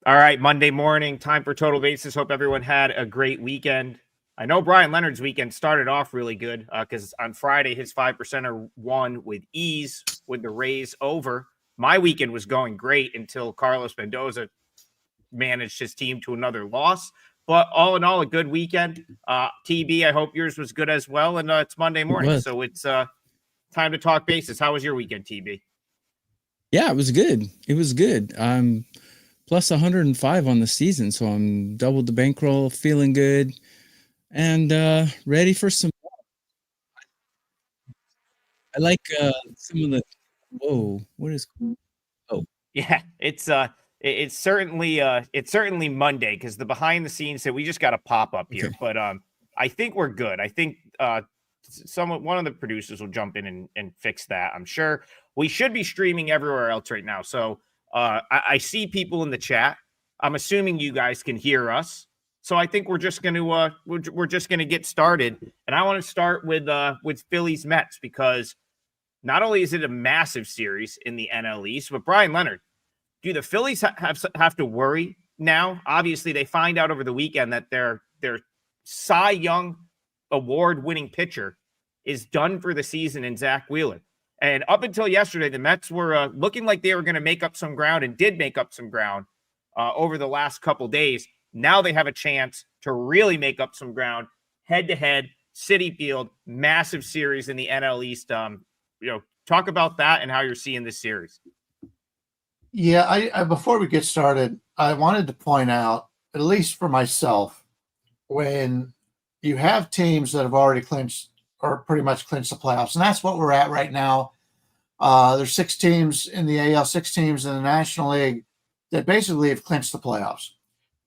All right, Monday morning, time for Total Bases. Hope everyone had a great weekend. I know Brian Leonard's weekend started off really good because on Friday, his 5%er won with ease with the Rays over. My weekend was going great until Carlos Mendoza managed his team to another loss. But all in all, a good weekend. TB, I hope yours was good as well. And it's Monday morning, so it's time to talk bases. How was your weekend, TB? Yeah, it was good. It was good. Plus 105 on the season, so I'm doubled the bankroll, feeling good, and ready for some. I like some of the. Whoa, what is? Oh, yeah, it's certainly Monday because the behind the scenes that we just got a pop up here, but I think we're good. I think one of the producers will jump in and fix that. I'm sure we should be streaming everywhere else right now, so. I see people in the chat. I'm assuming you guys can hear us. So I think we're just going to get started. And I want to start with Phillies Mets because not only is it a massive series in the NL East, but Brian Leonard, do the Phillies have to worry now? Obviously, they find out over the weekend that their Cy Young award-winning pitcher is done for the season in Zach Wheeler. And up until yesterday, the Mets were looking like they were going to make up some ground and did make up some ground over the last couple days. Now they have a chance to really make up some ground head-to-head, Citi Field, massive series in the NL East. Talk about that and how you're seeing this series. Yeah, I before we get started, I wanted to point out, at least for myself, when you have teams that have already clinched or pretty much clinched the playoffs, and that's what we're at right now. There's 6 teams in the AL, 6 teams in the National League that basically have clinched the playoffs.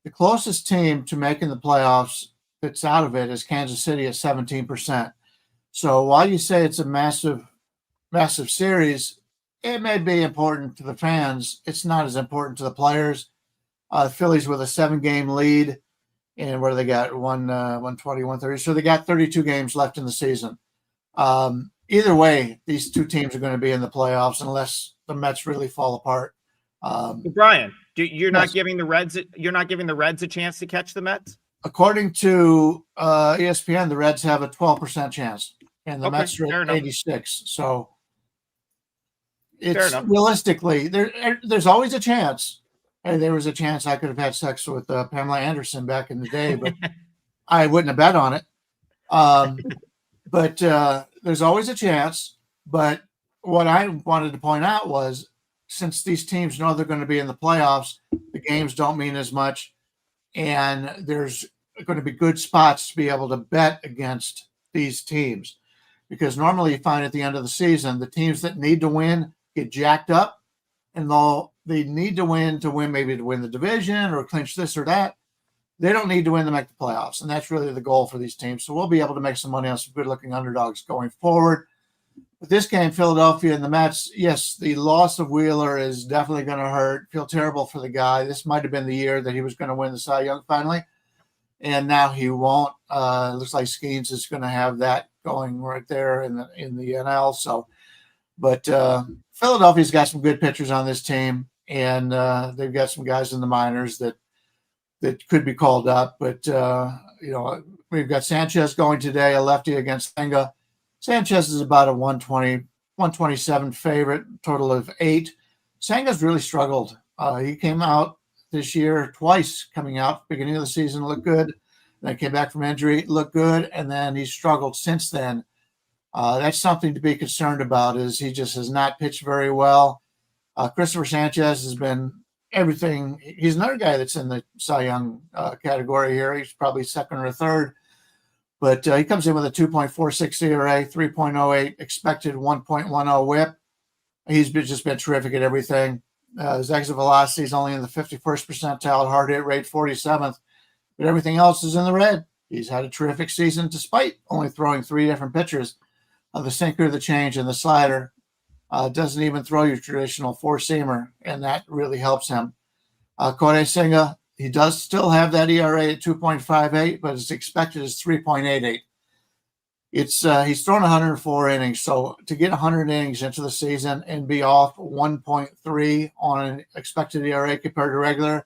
The closest team to making the playoffs that's out of it is Kansas City at 17%. So while you say it's a massive series, it may be important to the fans. It's not as important to the players. Phillies with a 7-game lead. And where they got 120, 130. So they got 32 games left in the season. Either way, these two teams are going to be in the playoffs unless the Mets really fall apart. Brian, you're not giving the Reds. You're not giving the Reds a chance to catch the Mets. According to ESPN, the Reds have a 12% chance, and the Mets are at 86. So it's realistically there's always a chance. Hey, there was a chance I could have had sex with Pamela Anderson back in the day, but I wouldn't have bet on it. But there's always a chance. But what I wanted to point out was, since these teams know they're going to be in the playoffs, the games don't mean as much, and there's going to be good spots to be able to bet against these teams. Because normally you find at the end of the season, the teams that need to win get jacked up, and they need to win maybe to win the division or clinch this or that. They don't need to win to make the playoffs, and that's really the goal for these teams. So we'll be able to make some money on some good-looking underdogs going forward. With this game, Philadelphia and the Mets, yes, the loss of Wheeler is definitely going to hurt. Feel terrible for the guy. This might have been the year that he was going to win the Cy Young finally, and now he won't. Looks like Skeens is going to have that going right there in the NL. So, but Philadelphia's got some good pitchers on this team. And they've got some guys in the minors that could be called up. But, we've got Sanchez going today, a lefty against Senga. Sanchez is about a 127 favorite, total of 8. Senga's really struggled. He came out this year twice, coming out beginning of the season, looked good. Then came back from injury, looked good, and then he's struggled since then. That's something to be concerned about, is he just has not pitched very well. Christopher Sanchez has been everything. He's another guy that's in the Cy Young category here. He's probably second or third. But he comes in with a 2.46 ERA, 3.08 expected, 1.10 whip. He's just been terrific at everything. His exit velocity is only in the 51st percentile, hard hit rate 47th. But everything else is in the red. He's had a terrific season despite only throwing 3 different pitchers, the sinker, the change, and the slider. Doesn't even throw your traditional 4-seamer, and that really helps him. Kodai Senga, he does still have that ERA at 2.58, but his expected is 3.88. He's thrown 104 innings, so to get 100 innings into the season and be off 1.3 on an expected ERA compared to regular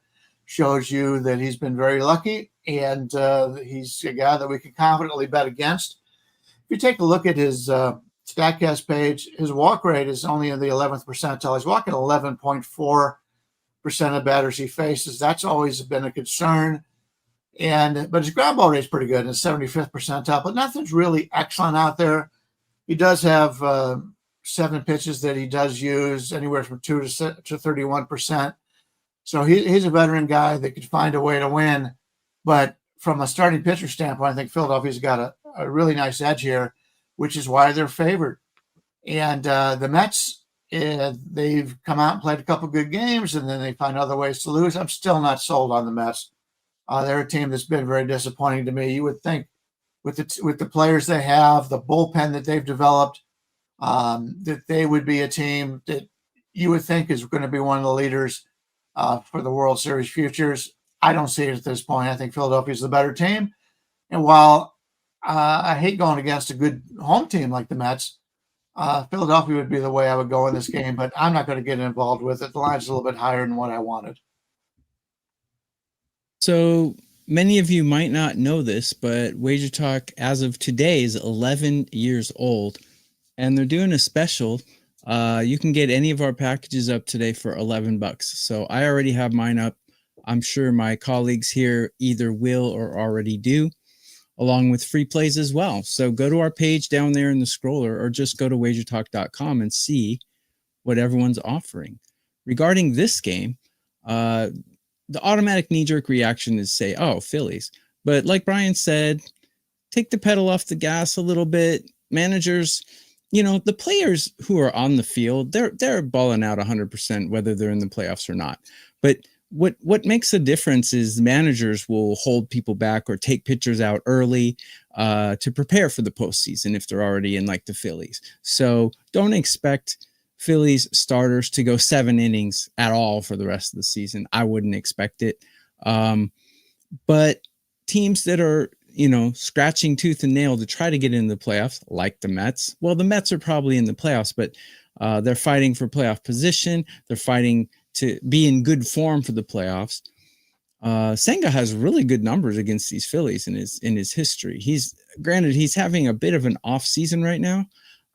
shows you that he's been very lucky, and he's a guy that we can confidently bet against. If you take a look at his StatCast page, his walk rate is only in the 11th percentile. He's walking 11.4% of batters he faces. That's always been a concern. But his ground ball rate is pretty good in the 75th percentile, but nothing's really excellent out there. He does have 7 pitches that he does use, anywhere from 2 to 31%. So he's a veteran guy that could find a way to win. But from a starting pitcher standpoint, I think Philadelphia's got a really nice edge here, which is why they're favored. And the Mets, they've come out and played a couple good games, and then they find other ways to lose. I'm still not sold on the Mets. They're a team that's been very disappointing to me. You would think with the players they have, the bullpen that they've developed, that they would be a team that you would think is going to be one of the leaders for the World Series futures. I don't see it at this point. I think Philadelphia's the better team. And while I hate going against a good home team like the Mets, Philadelphia would be the way I would go in this game, but I'm not going to get involved with it. The line's a little bit higher than what I wanted. So many of you might not know this, but Wager Talk as of today is 11 years old, and they're doing a special. You can get any of our packages up today for $11. So I already have mine up. I'm sure my colleagues here either will or already do, along with free plays as well. So go to our page down there in the scroller, or just go to wagertalk.com and see what everyone's offering. Regarding this game, the automatic knee-jerk reaction is say, oh, Phillies. But like Bryan said, take the pedal off the gas a little bit. Managers, the players who are on the field, they're balling out 100%, whether they're in the playoffs or not. But what makes a difference is managers will hold people back or take pitchers out early to prepare for the postseason if they're already in, like the Phillies. So don't expect Phillies starters to go 7 innings at all for the rest of the season. I wouldn't expect it. But teams that are, scratching tooth and nail to try to get into the playoffs, like the Mets. Well, the Mets are probably in the playoffs, but they're fighting for playoff position. They're fighting to be in good form for the playoffs. Senga has really good numbers against these Phillies in his history. He's having a bit of an off season right now.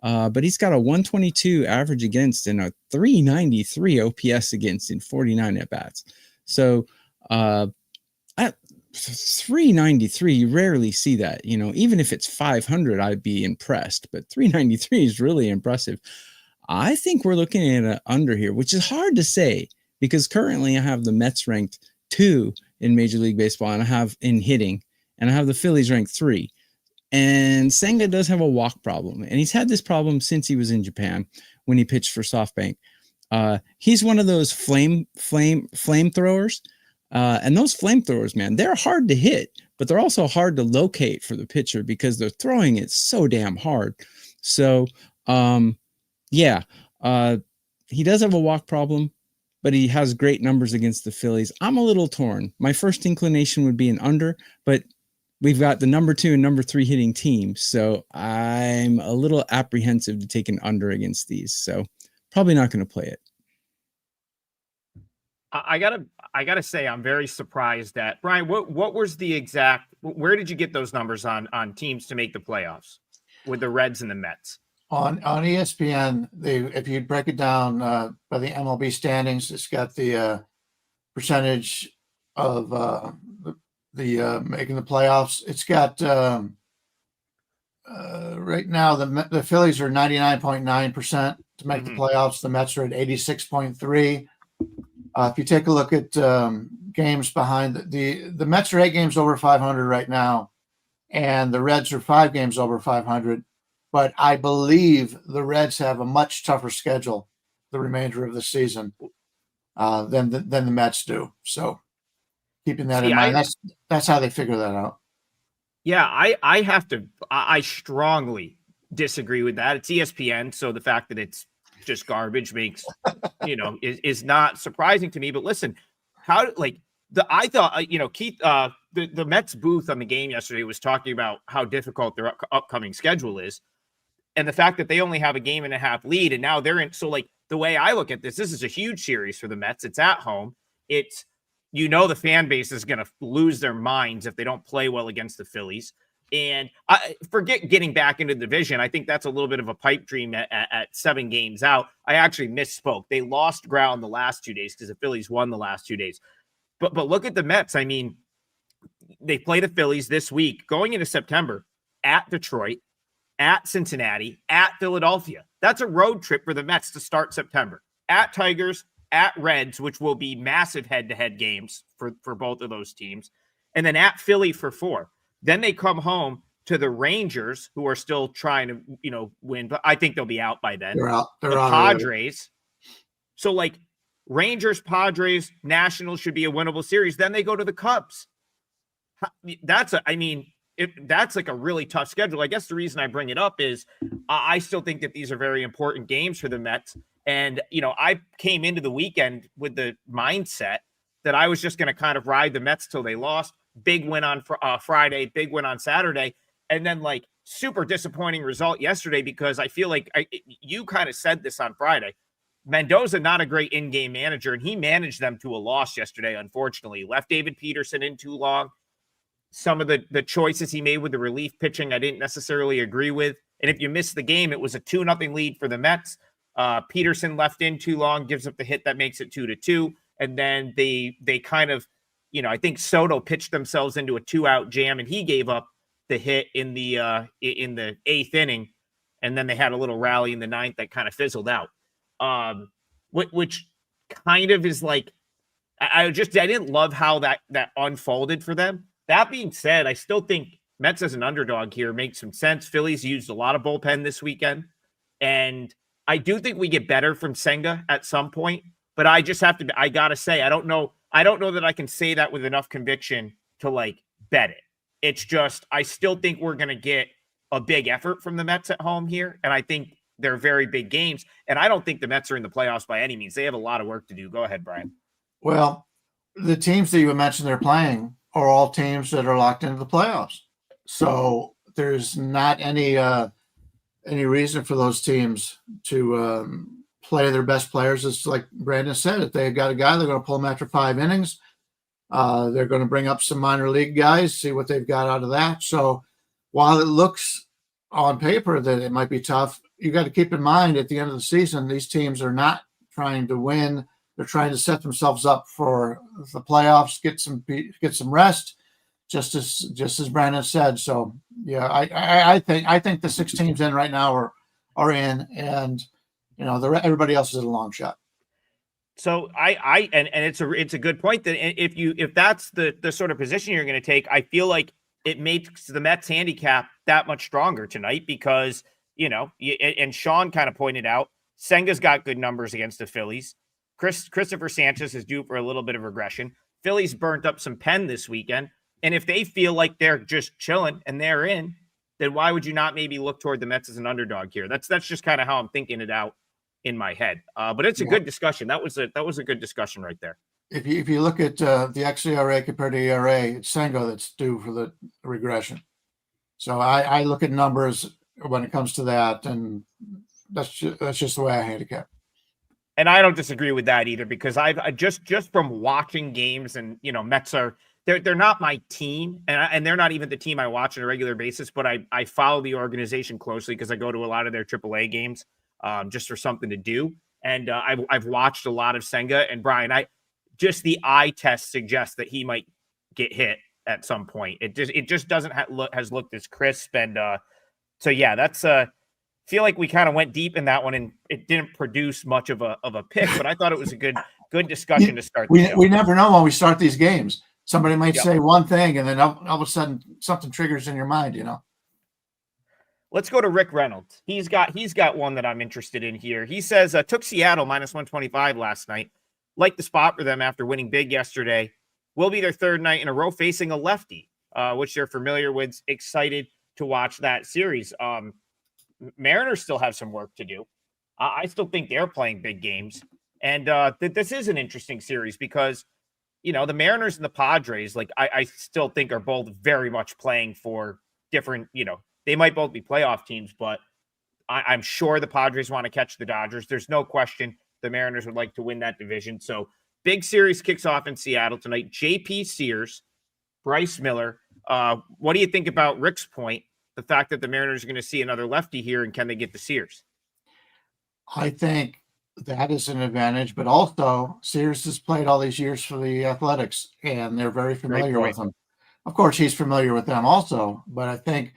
But he's got a 122 average against and a 393 OPS against in 49 at bats. So at 393, you rarely see that. Even if it's 500, I'd be impressed. But 393 is really impressive. I think we're looking at an under here, which is hard to say because currently I have the Mets ranked 2 in Major League Baseball, and I have in hitting, and I have the Phillies ranked 3. And Senga does have a walk problem, and he's had this problem since he was in Japan when he pitched for SoftBank. He's one of those flamethrowers, and those flamethrowers, man, they're hard to hit, but they're also hard to locate for the pitcher because they're throwing it so damn hard. So, he does have a walk problem, but he has great numbers against the Phillies. I'm a little torn. My first inclination would be an under, but we've got the number 2 and number 3 hitting teams, so I'm a little apprehensive to take an under against these. So probably not going to play it. I gotta say, I'm very surprised at Bryan. What was the exact? Where did you get those numbers on teams to make the playoffs with the Reds and the Mets? On ESPN, if you break it down by the MLB standings, it's got the percentage of the making the playoffs. It's got right now the Phillies are 99.9% to make the playoffs. The Mets are at 86.3%. If you take a look at games behind the Mets are 8 games over 500 right now, and the Reds are 5 games over 500. But I believe the Reds have a much tougher schedule the remainder of the season than the Mets do. So keeping that in mind, that's how they figure that out. Yeah, I strongly disagree with that. It's ESPN, so the fact that it's just garbage makes is not surprising to me. But listen, I thought Keith, the Mets booth on the game yesterday was talking about how difficult their upcoming schedule is, and the fact that they only have a game and a half lead, and now they're in. So the way I look at this is a huge series for the Mets. It's at home. It's the fan base is going to lose their minds if they don't play well against the Phillies. And I forget getting back into the division. I think that's a little bit of a pipe dream at 7 games out. I actually misspoke. They lost ground the last 2 days because the Phillies won the last 2 days. But look at the Mets. I mean, they play the Phillies this week, going into September, at Detroit, at Cincinnati, at Philadelphia. That's a road trip for the Mets to start September. At Tigers, at Reds, which will be massive head-to-head games for both of those teams, and then at Philly for 4. Then they come home to the Rangers, who are still trying to, win, but I think they'll be out by then. They're out. The Padres. So, like, Rangers, Padres, Nationals should be a winnable series. Then they go to the Cubs. That's like a really tough schedule. I guess the reason I bring it up is I still think that these are very important games for the Mets. And, I came into the weekend with the mindset that I was just going to kind of ride the Mets till they lost. Big win on Friday, big win on Saturday. And then, like, super disappointing result yesterday because I feel like you kind of said this on Friday. Mendoza, not a great in-game manager, and he managed them to a loss yesterday, unfortunately. Left David Peterson in too long. Some of the choices he made with the relief pitching I didn't necessarily agree with. And if you missed the game, it was a 2-0 lead for the Mets. Peterson left in too long, gives up the hit that makes it 2-2. And then they kind of, I think Soto pitched themselves into a 2-out jam, and he gave up the hit in the 8th inning. And then they had a little rally in the 9th that kind of fizzled out. Which kind of is like, I didn't love how that unfolded for them. That being said, I still think Mets as an underdog here makes some sense. Phillies used a lot of bullpen this weekend, and I do think we get better from Senga at some point, but I got to say, I don't know that I can say that with enough conviction to like bet it. It's just, I still think we're going to get a big effort from the Mets at home here. And I think they're very big games. And I don't think the Mets are in the playoffs by any means. They have a lot of work to do. Go ahead, Bryan. Well, the teams that you mentioned they're playing are all teams that are locked into the playoffs. So there's not any reason for those teams to play their best players. It's like Brandon said, if they've got a guy, they're going to pull him after 5 innings. They're going to bring up some minor league guys, see what they've got out of that. So while it looks on paper that it might be tough, you got to keep in mind at the end of the season, these teams are not trying to win. They're trying to set themselves up for the playoffs, get some rest, just as Brandon said. So yeah, I think the 6 teams in right now are in, and everybody else is a long shot. So and it's a good point that if that's the sort of position you're going to take, I feel like it makes the Mets handicap that much stronger tonight because and Sean kind of pointed out Senga's got good numbers against the Phillies. Christopher Sanchez is due for a little bit of regression. Phillies burnt up some pen this weekend, and if they feel like they're just chilling and they're in, then why would you not maybe look toward the Mets as an underdog here? That's just kind of how I'm thinking it out in my head. But it's a good discussion. That was a good discussion right there. If you look at the xERA compared to ERA, it's Senga that's due for the regression. So I look at numbers when it comes to that, and that's just the way I handicap. And I don't disagree with that either, because I just from watching games, and Mets they're not my team, and they're not even the team I watch on a regular basis, but I follow the organization closely because I go to a lot of their AAA games just for something to do. And I've watched a lot of Senga, and Bryan, just the eye test suggests that he might get hit at some point. It just doesn't has looked as crisp, and so yeah, that's feel like we kind of went deep in that one, and it didn't produce much of a pick, but I thought it was a good discussion to start. We never know when we start these games. Somebody might say one thing, and then all of a sudden something triggers in your mind. Let's go to Rick Reynolds. He's got one that I'm interested in here. He says took Seattle -125 last night. Like the spot for them after winning big yesterday. Will be their 3rd night in a row facing a lefty, which they're familiar with. Excited to watch that series. Mariners still have some work to do. I still think they're playing big games. And this is an interesting series because, the Mariners and the Padres, like I still think are both very much playing for different, they might both be playoff teams, but I'm sure the Padres want to catch the Dodgers. There's no question the Mariners would like to win that division. So big series kicks off in Seattle tonight. JP Sears, Bryce Miller. What do you think about Rick's point? The fact that the Mariners are going to see another lefty here, and can they get the Sears? I think that is an advantage, but also Sears has played all these years for the Athletics, and they're very familiar with him. Of course, he's familiar with them also, but I think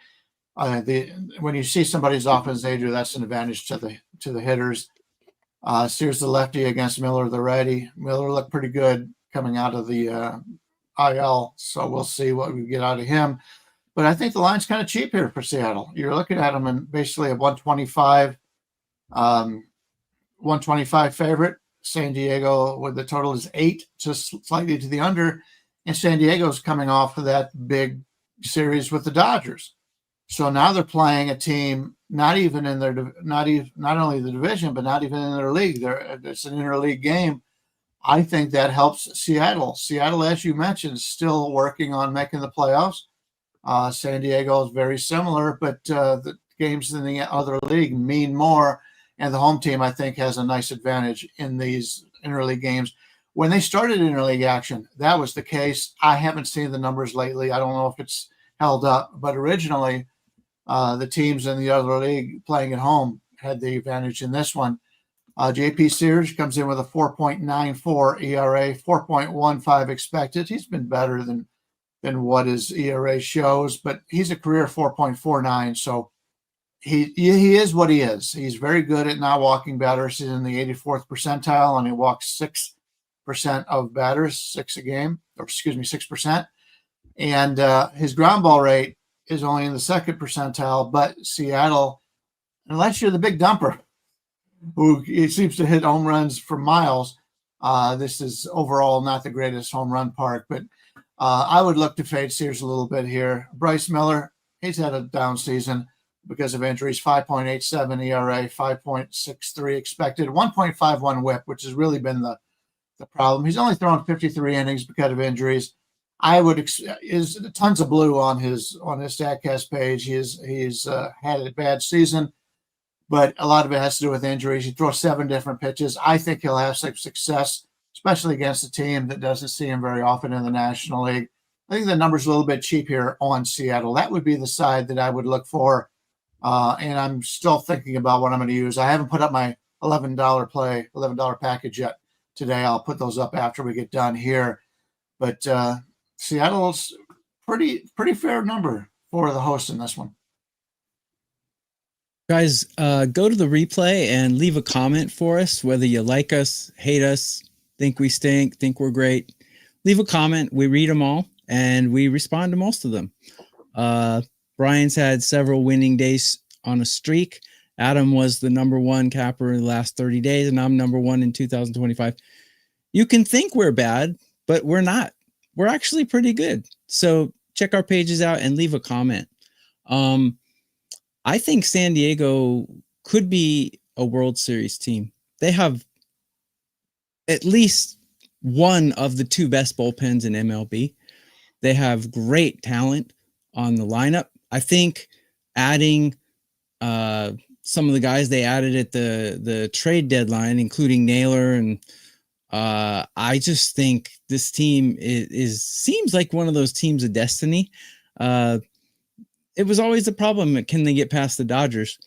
when you see somebody's offense nature, that's an advantage to the hitters. Sears the lefty against Miller the righty. Miller looked pretty good coming out of the IL, so we'll see what we get out of him. But I think the line's kind of cheap here for Seattle. You're looking at them in basically a 125 favorite. San Diego, with the total is 8, just slightly to the under. And San Diego's coming off of that big series with the Dodgers. So now they're playing a team not even in their not only the division, but not even in their league. It's an interleague game. I think that helps Seattle. Seattle, as you mentioned, is still working on making the playoffs. San Diego is very similar, but the games in the other league mean more. And the home team, I think, has a nice advantage in these interleague games. When they started interleague action, that was the case. I haven't seen the numbers lately. I don't know if it's held up, but originally the teams in the other league playing at home had the advantage in this one. JP Sears comes in with a 4.94 ERA, 4.15 expected. He's been better than what his ERA shows, but he's a career 4.49. So he is what he is. He's very good at not walking batters. He's in the 84th percentile, and he walks 6% of batters, 6%. And his ground ball rate is only in the 2nd percentile, but Seattle, unless you're the big dumper, who seems to hit home runs for miles, this is overall not the greatest home run park, but I would look to fade Sears a little bit here. Bryce Miller, he's had a down season because of injuries, 5.87 ERA, 5.63 expected, 1.51 whip, which has really been the problem. He's only thrown 53 innings because of injuries. I would is tons of blue on his Statcast page. He's had a bad season, but a lot of it has to do with injuries. He throws 7 different pitches. I think he'll have some success, especially against a team that doesn't see him very often in the National League. I think the number's a little bit cheap here on Seattle. That would be the side that I would look for. And I'm still thinking about what I'm going to use. I haven't put up my $11 package yet today. I'll put those up after we get done here. But Seattle's pretty fair number for the host in this one. Guys, go to the replay and leave a comment for us, whether you like us, hate us, think we stink, think we're great. Leave a comment. We read them all, and we respond to most of them. Bryan's had several winning days on a streak. Adam was the number 1 capper in the last 30 days, and I'm number 1 in 2025. You can think we're bad, but we're not. We're actually pretty good. So check our pages out and leave a comment. I think San Diego could be a World Series team. They have at least one of the 2 best bullpens in MLB. They have great talent on the lineup. I think adding some of the guys they added at the trade deadline, including Naylor, and I just think this team seems like one of those teams of destiny. It was always a problem. Can they get past the Dodgers?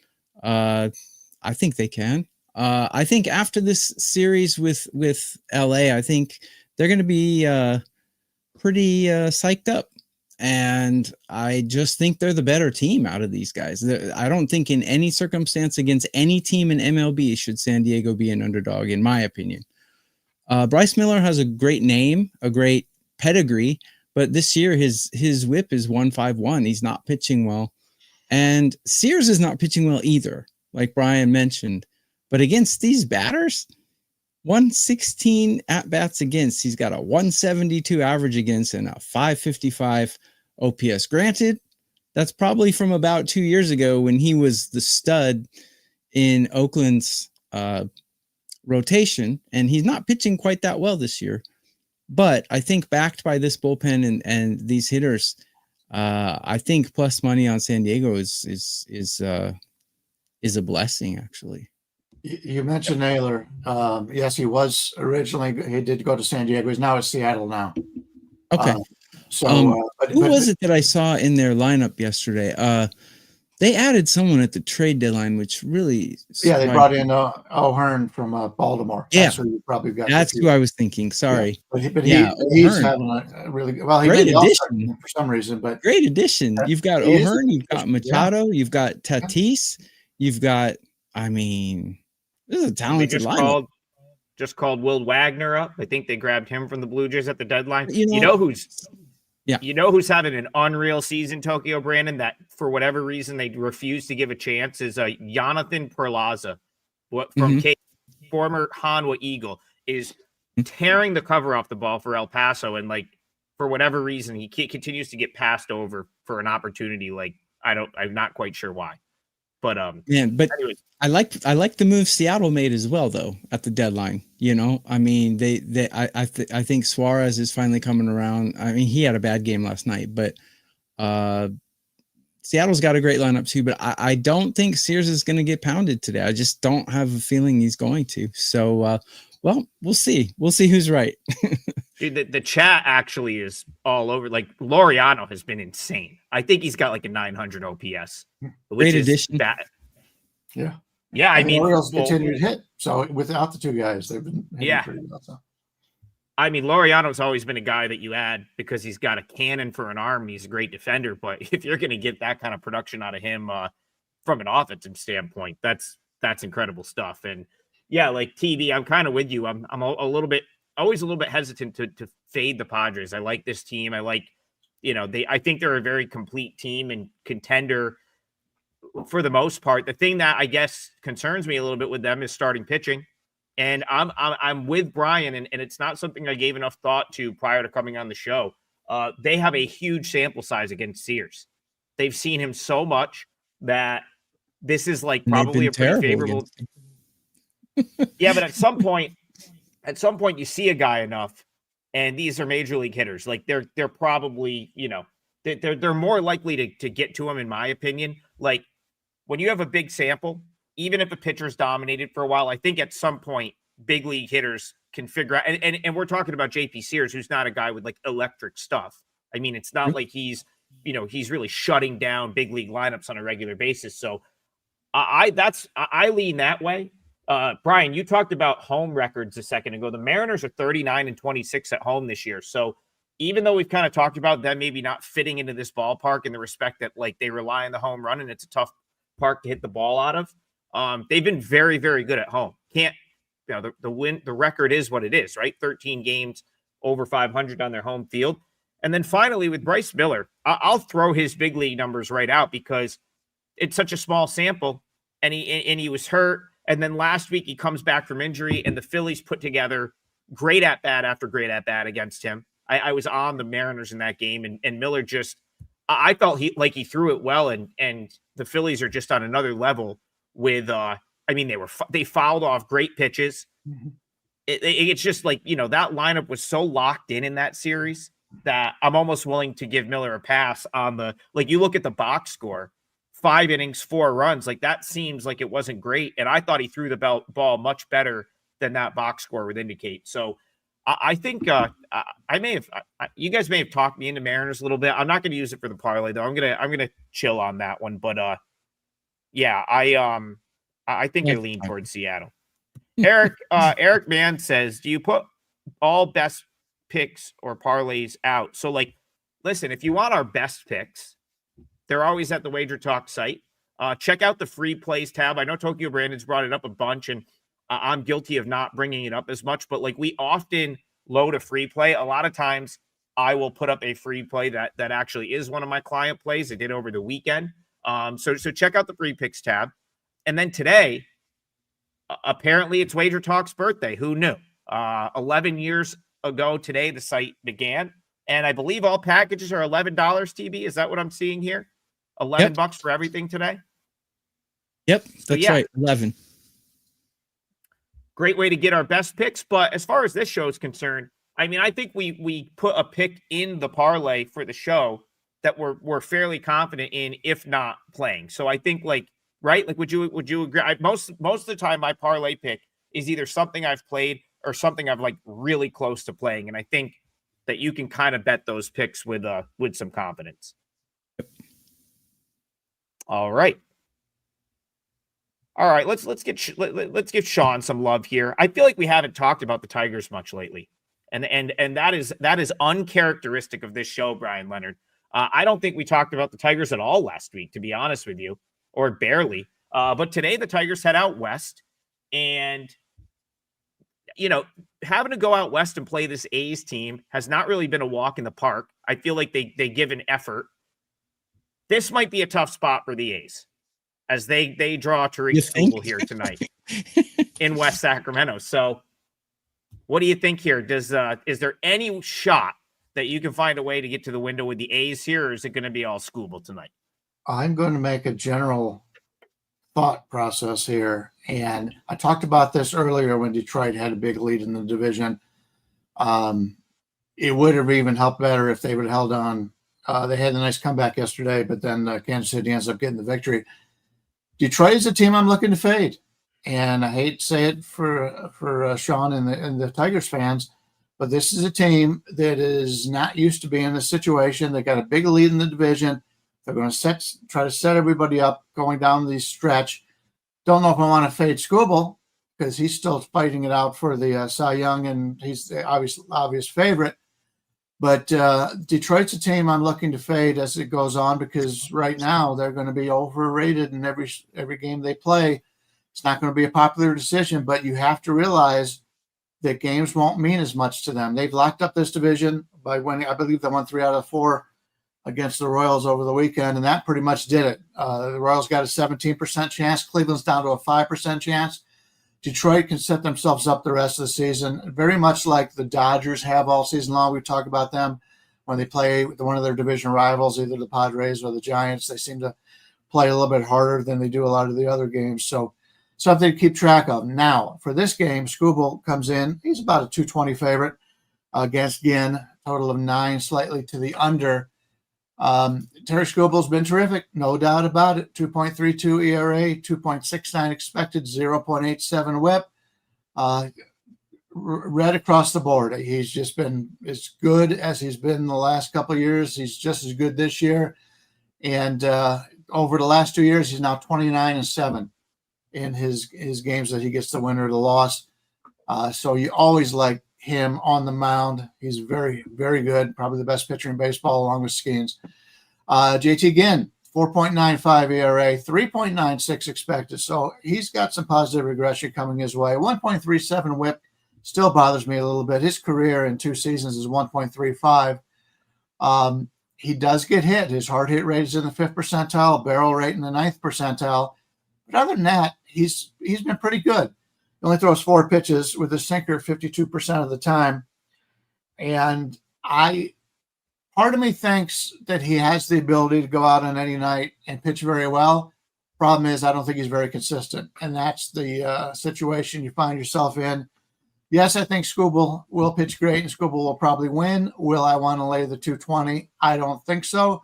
I think they can. I think after this series with LA, I think they're going to be pretty psyched up. And I just think they're the better team out of these guys. I don't think in any circumstance against any team in MLB should San Diego be an underdog, in my opinion. Bryce Miller has a great name, a great pedigree, but this year his whip is 151. He's not pitching well. And Sears is not pitching well either, like Bryan mentioned. But against these batters, 116 at-bats against, he's got a 172 average against and a 555 OPS. Granted, that's probably from about 2 years ago when he was the stud in Oakland's rotation, and he's not pitching quite that well this year. But I think backed by this bullpen and these hitters, I think plus money on San Diego is a blessing, actually. You mentioned Naylor. Yes, he was originally. He did go to San Diego. He's now at Seattle now. Okay. Who was it that I saw in their lineup yesterday? They added someone at the trade deadline, which really they brought in O'Hearn from Baltimore. Yeah, That's who you probably got. That's who I was thinking. Sorry, he's having a really well. He great made addition for some reason, but great addition. You've got O'Hearn, you've got Machado, you've got Tatis, you've got. I mean, this is a talented lineup. Just called Will Wagner up. I think they grabbed him from the Blue Jays at the deadline. You know who's having an unreal season, Tokyo Brandon, that for whatever reason they refuse to give a chance is Jonathan Perlaza, from former Hanwha Eagle, is tearing the cover off the ball for El Paso, and like for whatever reason he continues to get passed over for an opportunity. Like I'm not quite sure why. But anyways. I like the move Seattle made as well, though, at the deadline. I mean, I think Suarez is finally coming around. I mean, he had a bad game last night, but Seattle's got a great lineup too. But I don't think Sears is going to get pounded today. I just don't have a feeling he's going to. So, well, we'll see. We'll see who's right. Dude, the chat actually is all over. Like Laureano has been insane. I think he's got like a 900 OPS. Great addition. Yeah, I mean, Orioles continue to hit. So without the two guys, they've been pretty well. So. I mean, Laureano's always been a guy that you add because he's got a cannon for an arm. He's a great defender. But if you're going to get that kind of production out of him from an offensive standpoint, that's incredible stuff. And yeah, like TV, I'm kind of with you. I'm always a little bit hesitant to fade the Padres. I like this team. I like, I think they're a very complete team and contender for the most part. The thing that I guess concerns me a little bit with them is starting pitching. And I'm with Bryan, and it's not something I gave enough thought to prior to coming on the show. They have a huge sample size against Sears. They've seen him so much that this is like probably a pretty favorable. Yeah, but at some point you see a guy enough, and these are major league hitters. Like they're probably, they're more likely to get to him, in my opinion. Like when you have a big sample, even if a pitcher's dominated for a while, I think at some point big league hitters can figure out, and we're talking about JP Sears, who's not a guy with like electric stuff. I mean, it's not like he's really shutting down big league lineups on a regular basis. So I lean that way. Bryan, you talked about home records a second ago. The Mariners are 39-26 at home this year. So even though we've kind of talked about them maybe not fitting into this ballpark in the respect that like they rely on the home run and it's a tough park to hit the ball out of, they've been very, very good at home. The record is what it is, right? 13 games over 500 on their home field. And then finally with Bryce Miller, I'll throw his big league numbers right out because it's such a small sample, and he was hurt. And then last week he comes back from injury, and the Phillies put together great at bat after great at bat against him. I was on the Mariners in that game, and Miller I felt he threw it well, and the Phillies are just on another level with they fouled off great pitches. Mm-hmm. It's just like, that lineup was so locked in that series that I'm almost willing to give Miller a pass on you look at the box score, 5 innings, 4 runs. Like that seems like it wasn't great. And I thought he threw the ball much better than that box score would indicate. So I think you guys may have talked me into Mariners a little bit. I'm not going to use it for the parlay though. I'm going to chill on that one. But yeah, I think I lean towards Seattle. Eric Mann says, do you put all best picks or parlays out? So listen, if you want our best picks, they're always at the Wager Talk site. Check out the free plays tab. I know Tokyo Brandon's brought it up a bunch, and I'm guilty of not bringing it up as much, but we often load a free play. A lot of times I will put up a free play that actually is one of my client plays. I did over the weekend. So check out the free picks tab. And then today, apparently it's Wager Talk's birthday. Who knew? 11 years ago today, the site began. And I believe all packages are $11, TB. Is that what I'm seeing here? $11 for everything today? Yep, that's right. 11. Great way to get our best picks. But as far as this show is concerned, I mean, I think we put a pick in the parlay for the show that we're fairly confident in, if not playing. So I think right? Like, would you agree? Most of the time, my parlay pick is either something I've played or something I'm like really close to playing, and I think that you can kind of bet those picks with some confidence. All right. Let's give Sean some love here. I feel like we haven't talked about the Tigers much lately, and that is uncharacteristic of this show, Brian Leonard. I don't think we talked about the Tigers at all last week, to be honest with you, or barely. But today the Tigers head out west, and having to go out west and play this A's team has not really been a walk in the park. I feel like they give an effort. This might be a tough spot for the A's as they draw Tariq Skubal here tonight in West Sacramento. So what do you think here? Is there any shot that you can find a way to get to the window with the A's here, or is it going to be all Skubal tonight? I'm going to make a general thought process here. And I talked about this earlier when Detroit had a big lead in the division. It would have even helped better if they would have held on. They had a nice comeback yesterday, but then Kansas City ends up getting the victory. Detroit is a team I'm looking to fade. And I hate to say it for Sean and the Tigers fans, but this is a team that is not used to being in this situation. They got a big lead in the division. They're going to try to set everybody up going down the stretch. Don't know if I want to fade Skubal because he's still fighting it out for the Cy Young, and he's the obvious favorite. But Detroit's a team I'm looking to fade as it goes on because right now they're going to be overrated in every game they play. It's not going to be a popular decision, but you have to realize that games won't mean as much to them. They've locked up this division by winning. I believe they won 3 out of 4 against the Royals over the weekend, and that pretty much did it. The Royals got a 17% chance. Cleveland's down to a 5% chance. Detroit can set themselves up the rest of the season, very much like the Dodgers have all season long. We've talked about them when they play with one of their division rivals, either the Padres or the Giants. They seem to play a little bit harder than they do a lot of the other games. So something to keep track of. Now, for this game, Skubal comes in. He's about a 220 favorite against Ginn, total of 9, slightly to the under. Terry Skubal's been terrific, no doubt about it. 2.32 ERA, 2.69 expected, 0.87 whip. Red across the board. He's just been as good as he's been the last couple of years. He's just as good this year. And over the last 2 years, he's now 29-7 in his games that he gets the win or the loss. So you always like him on the mound. He's very, very good. Probably the best pitcher in baseball along with Skeens. JT Ginn, 4.95 ERA, 3.96 expected. So he's got some positive regression coming his way. 1.37 whip still bothers me a little bit. His career in 2 seasons is 1.35. He does get hit. His hard hit rate is in the 5th percentile, barrel rate in the 9th percentile. But other than that, he's been pretty good. He only throws 4 pitches with a sinker 52% of the time. And part of me thinks that he has the ability to go out on any night and pitch very well. Problem is, I don't think he's very consistent. And that's the situation you find yourself in. Yes, I think Skubal will pitch great and Skubal will probably win. Will I want to lay the 220? I don't think so.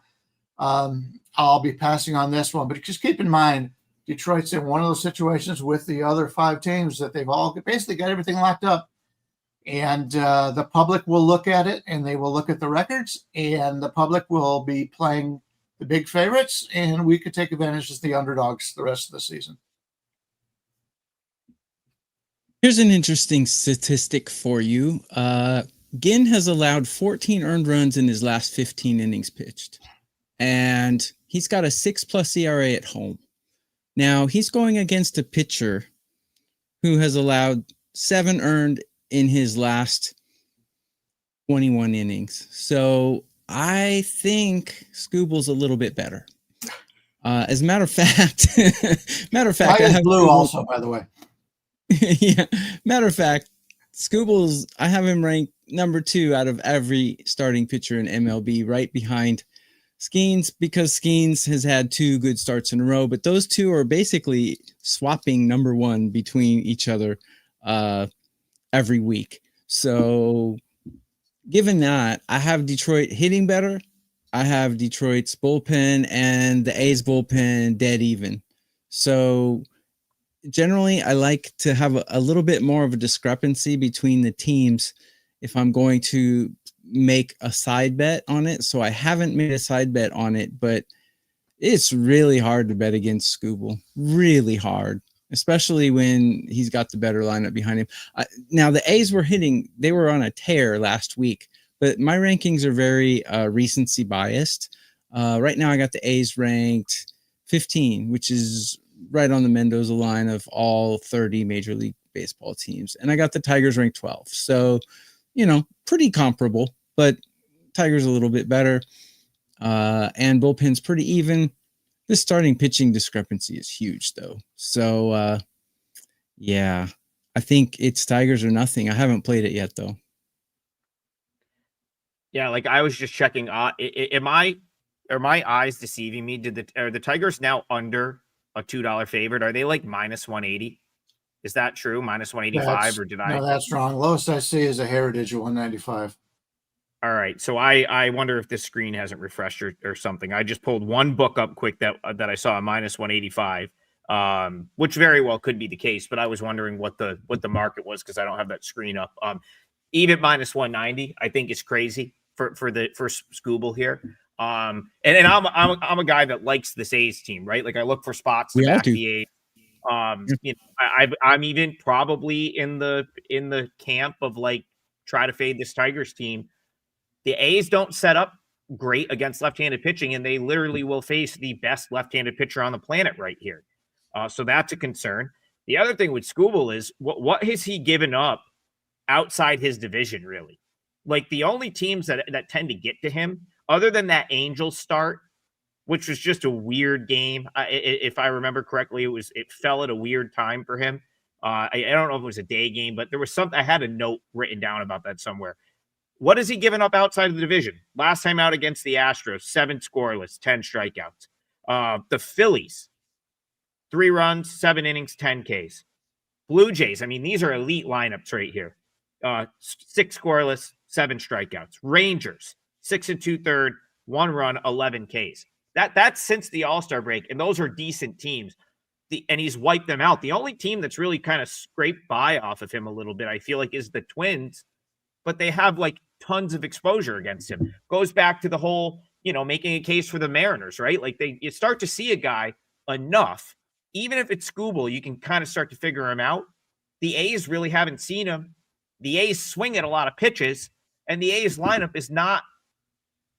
I'll be passing on this one. But just keep in mind, Detroit's in one of those situations with the other 5 teams that they've all basically got everything locked up. And the public will look at it, and they will look at the records, and the public will be playing the big favorites, and we could take advantage as the underdogs the rest of the season. Here's an interesting statistic for you. Ginn has allowed 14 earned runs in his last 15 innings pitched, and he's got a 6+ ERA at home. Now, he's going against a pitcher who has allowed 7 earned in his last 21 innings. So I think Skubal's a little bit better. As a matter of fact, I have blue Skubal also, by the way. Yeah. Matter of fact, I have him ranked number 2 out of every starting pitcher in MLB, right behind Skeens, because Skeens has had 2 good starts in a row, but those 2 are basically swapping number 1 between each other every week. So given that, I have Detroit hitting better. I have Detroit's bullpen and the A's bullpen dead even. So generally, I like to have a little bit more of a discrepancy between the teams if I'm going to make a side bet on it. So I haven't made a side bet on it, but it's really hard to bet against Scooble. Really hard, especially when he's got the better lineup behind him. Now, the A's were they were on a tear last week, but my rankings are very recency biased. Right now, I got the A's ranked 15, which is right on the Mendoza line of all 30 Major League Baseball teams. And I got the Tigers ranked 12. So, pretty comparable, but Tigers a little bit better. And bullpen's pretty even. This starting pitching discrepancy is huge, though. So, yeah, I think it's Tigers or nothing. I haven't played it yet, though. Yeah, like I was just checking. Are my eyes deceiving me? Are the Tigers now under a $2 favorite? Are they like minus 180? Is that true? Minus 185, or did I? No, that's wrong. Lowest I see is a Heritage at 195. All right. So I wonder if this screen hasn't refreshed or something. I just pulled one book up quick that I saw a minus 185, which very well could be the case. But I was wondering what the market was because I don't have that screen up. Even minus 190, I think is crazy for Scooble here. And I'm a guy that likes this A's team, right? Like I look for spots to back the A's. I'm even probably in the camp of like try to fade this Tigers team. The A's don't set up great against left-handed pitching, and they literally will face the best left-handed pitcher on the planet right here. So that's a concern. The other thing with Scooble is what has he given up outside his division, really? Like the only teams that tend to get to him, other than that Angels start, which was just a weird game. If I remember correctly, it fell at a weird time for him. I don't know if it was a day game, but there was something. I had a note written down about that somewhere. What has he given up outside of the division? Last time out against the Astros, 7 scoreless, 10 strikeouts. The Phillies, 3 runs, 7 innings, 10 Ks. Blue Jays, I mean, these are elite lineups right here. 6 scoreless, 7 strikeouts. Rangers, 6 2/3, 1 run, 11 Ks. That's since the All-Star break, and those are decent teams. And he's wiped them out. The only team that's really kind of scraped by off of him a little bit, I feel like, is the Twins, but they have like tons of exposure against him. Goes back to the whole, making a case for the Mariners, right? Like you start to see a guy enough, even if it's Scooble, you can kind of start to figure him out. The A's really haven't seen him. The A's swing at a lot of pitches, and the A's lineup is not,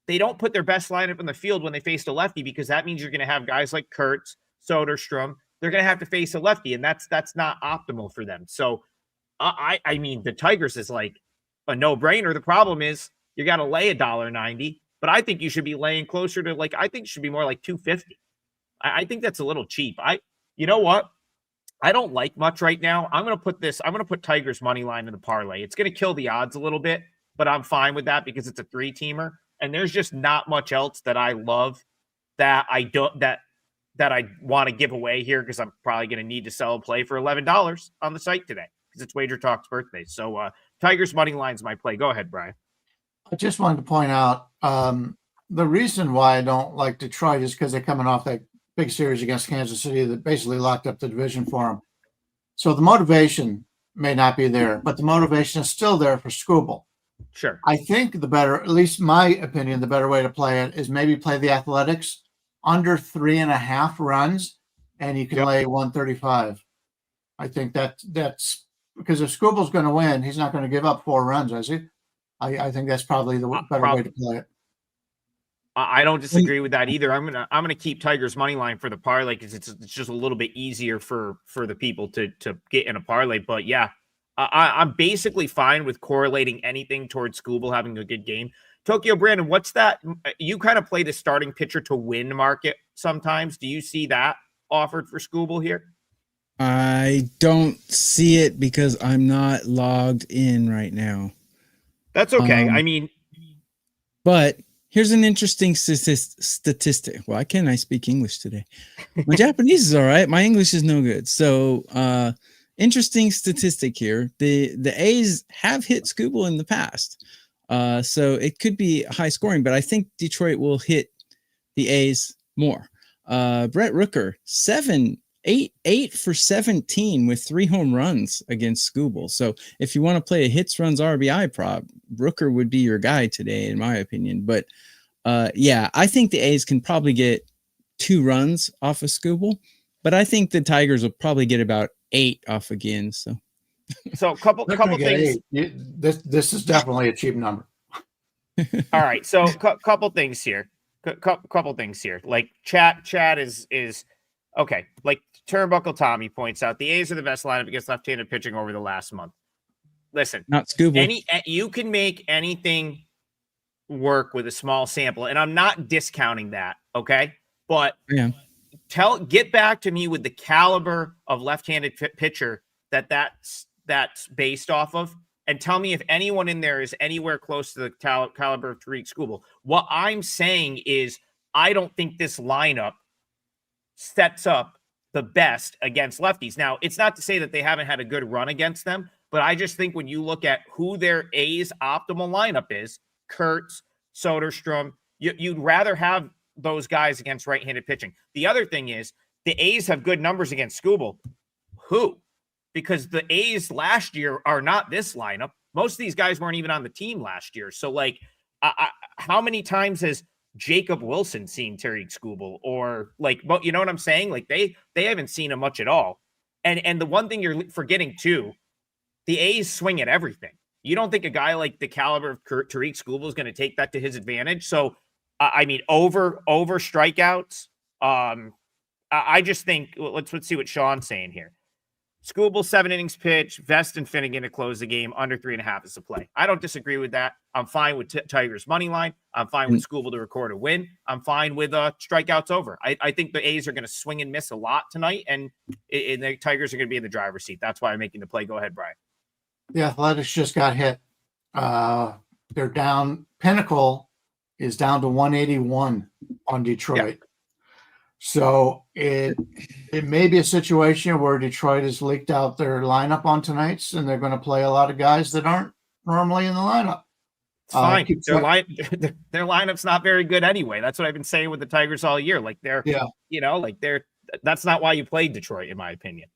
they don't put their best lineup in the field when they face a lefty, because that means you're going to have guys like Kurtz, Soderstrom. They're going to have to face a lefty, and that's not optimal for them. So I mean, the Tigers is like a no-brainer. The problem is you got to lay $1.90, but I think you should be laying closer to I think it should be more like $2.50. I think that's a little cheap. You know what? I don't like much right now. I'm going to put Tigers money line in the parlay. It's going to kill the odds a little bit, but I'm fine with that because it's a 3-teamer. And there's just not much else that I love that I want to give away here, because I'm probably going to need to sell a play for $11 on the site today because it's Wager Talk's birthday. So Tigers money line's my play. Go ahead, Brian. I just wanted to point out the reason why I don't like Detroit is because they're coming off that big series against Kansas City that basically locked up the division for them. So the motivation may not be there, but the motivation is still there for Scooble. Sure. I think at least my opinion, the better way to play it is maybe play the Athletics under 3.5 runs, and you can lay 135. I think that's because if Scooble's going to win, he's not going to give up 4 runs, is he? I think that's probably the better way to play it. I don't disagree with that either. I'm gonna keep Tigers money line for the parlay because it's just a little bit easier for the people to get in a parlay. But yeah, I'm basically fine with correlating anything towards Scooble having a good game. Tokyo Brandon, what's that? You kind of play the starting pitcher to win market sometimes. Do you see that offered for Scooble here? I don't see it because I'm not logged in right now. That's okay. I mean, but here's an interesting statistic. Why can't I speak English today? My Japanese is all right. My English is no good. So, interesting statistic here. The A's have hit Scooble in the past. So it could be high scoring, but I think Detroit will hit the A's more. Brett Rooker, 7 8 for 17 with 3 home runs against Skubal. So if you want to play a hits, runs, RBI prop, Rooker would be your guy today, in my opinion. But yeah, I think the A's can probably get 2 runs off of Skubal, but I think the Tigers will probably get about 8 off again. So couple things. This is definitely a cheap number. All right, so couple things here. Couple things here. Like chat is okay. Like Turnbuckle Tommy points out, the A's are the best lineup against left-handed pitching over the last month. Listen, not Skubal. You can make anything work with a small sample, and I'm not discounting that. Okay, but yeah, get back to me with the caliber of left-handed pitcher that's based off of. And tell me if anyone in there is anywhere close to the caliber of Tariq Skubal. What I'm saying is I don't think this lineup sets up the best against lefties. Now, it's not to say that they haven't had a good run against them, but I just think when you look at who their A's optimal lineup is, Kurtz, Soderstrom, you'd rather have those guys against right-handed pitching. The other thing is the A's have good numbers against Skubal. Who? Because the A's last year are not this lineup. Most of these guys weren't even on the team last year. So, like, how many times has Jacob Wilson seen Tariq Skubal? Or, like, you know what I'm saying? Like, they haven't seen him much at all. And the one thing you're forgetting, too, the A's swing at everything. You don't think a guy like the caliber of Tariq Skubal is going to take that to his advantage? So, I mean, over strikeouts, I just think, let's see what Sean's saying here. Skubal, 7 innings pitch, Vest and Finnegan to close the game, under 3.5 is the play. I don't disagree with that. I'm fine with Tigers money line. I'm fine with Skubal to record a win. I'm fine with strikeouts over. I think the A's are going to swing and miss a lot tonight, and the Tigers are going to be in the driver's seat. That's why I'm making the play. Go ahead, Bryan. The Athletics just got hit. They're down. Pinnacle is down to 181 on Detroit. Yeah. So it may be a situation where Detroit has leaked out their lineup on tonight's, and they're going to play a lot of guys that aren't normally in the lineup. It's fine. Their lineup's not very good anyway. That's what I've been saying with the Tigers all year. Like that's not why you played Detroit, in my opinion.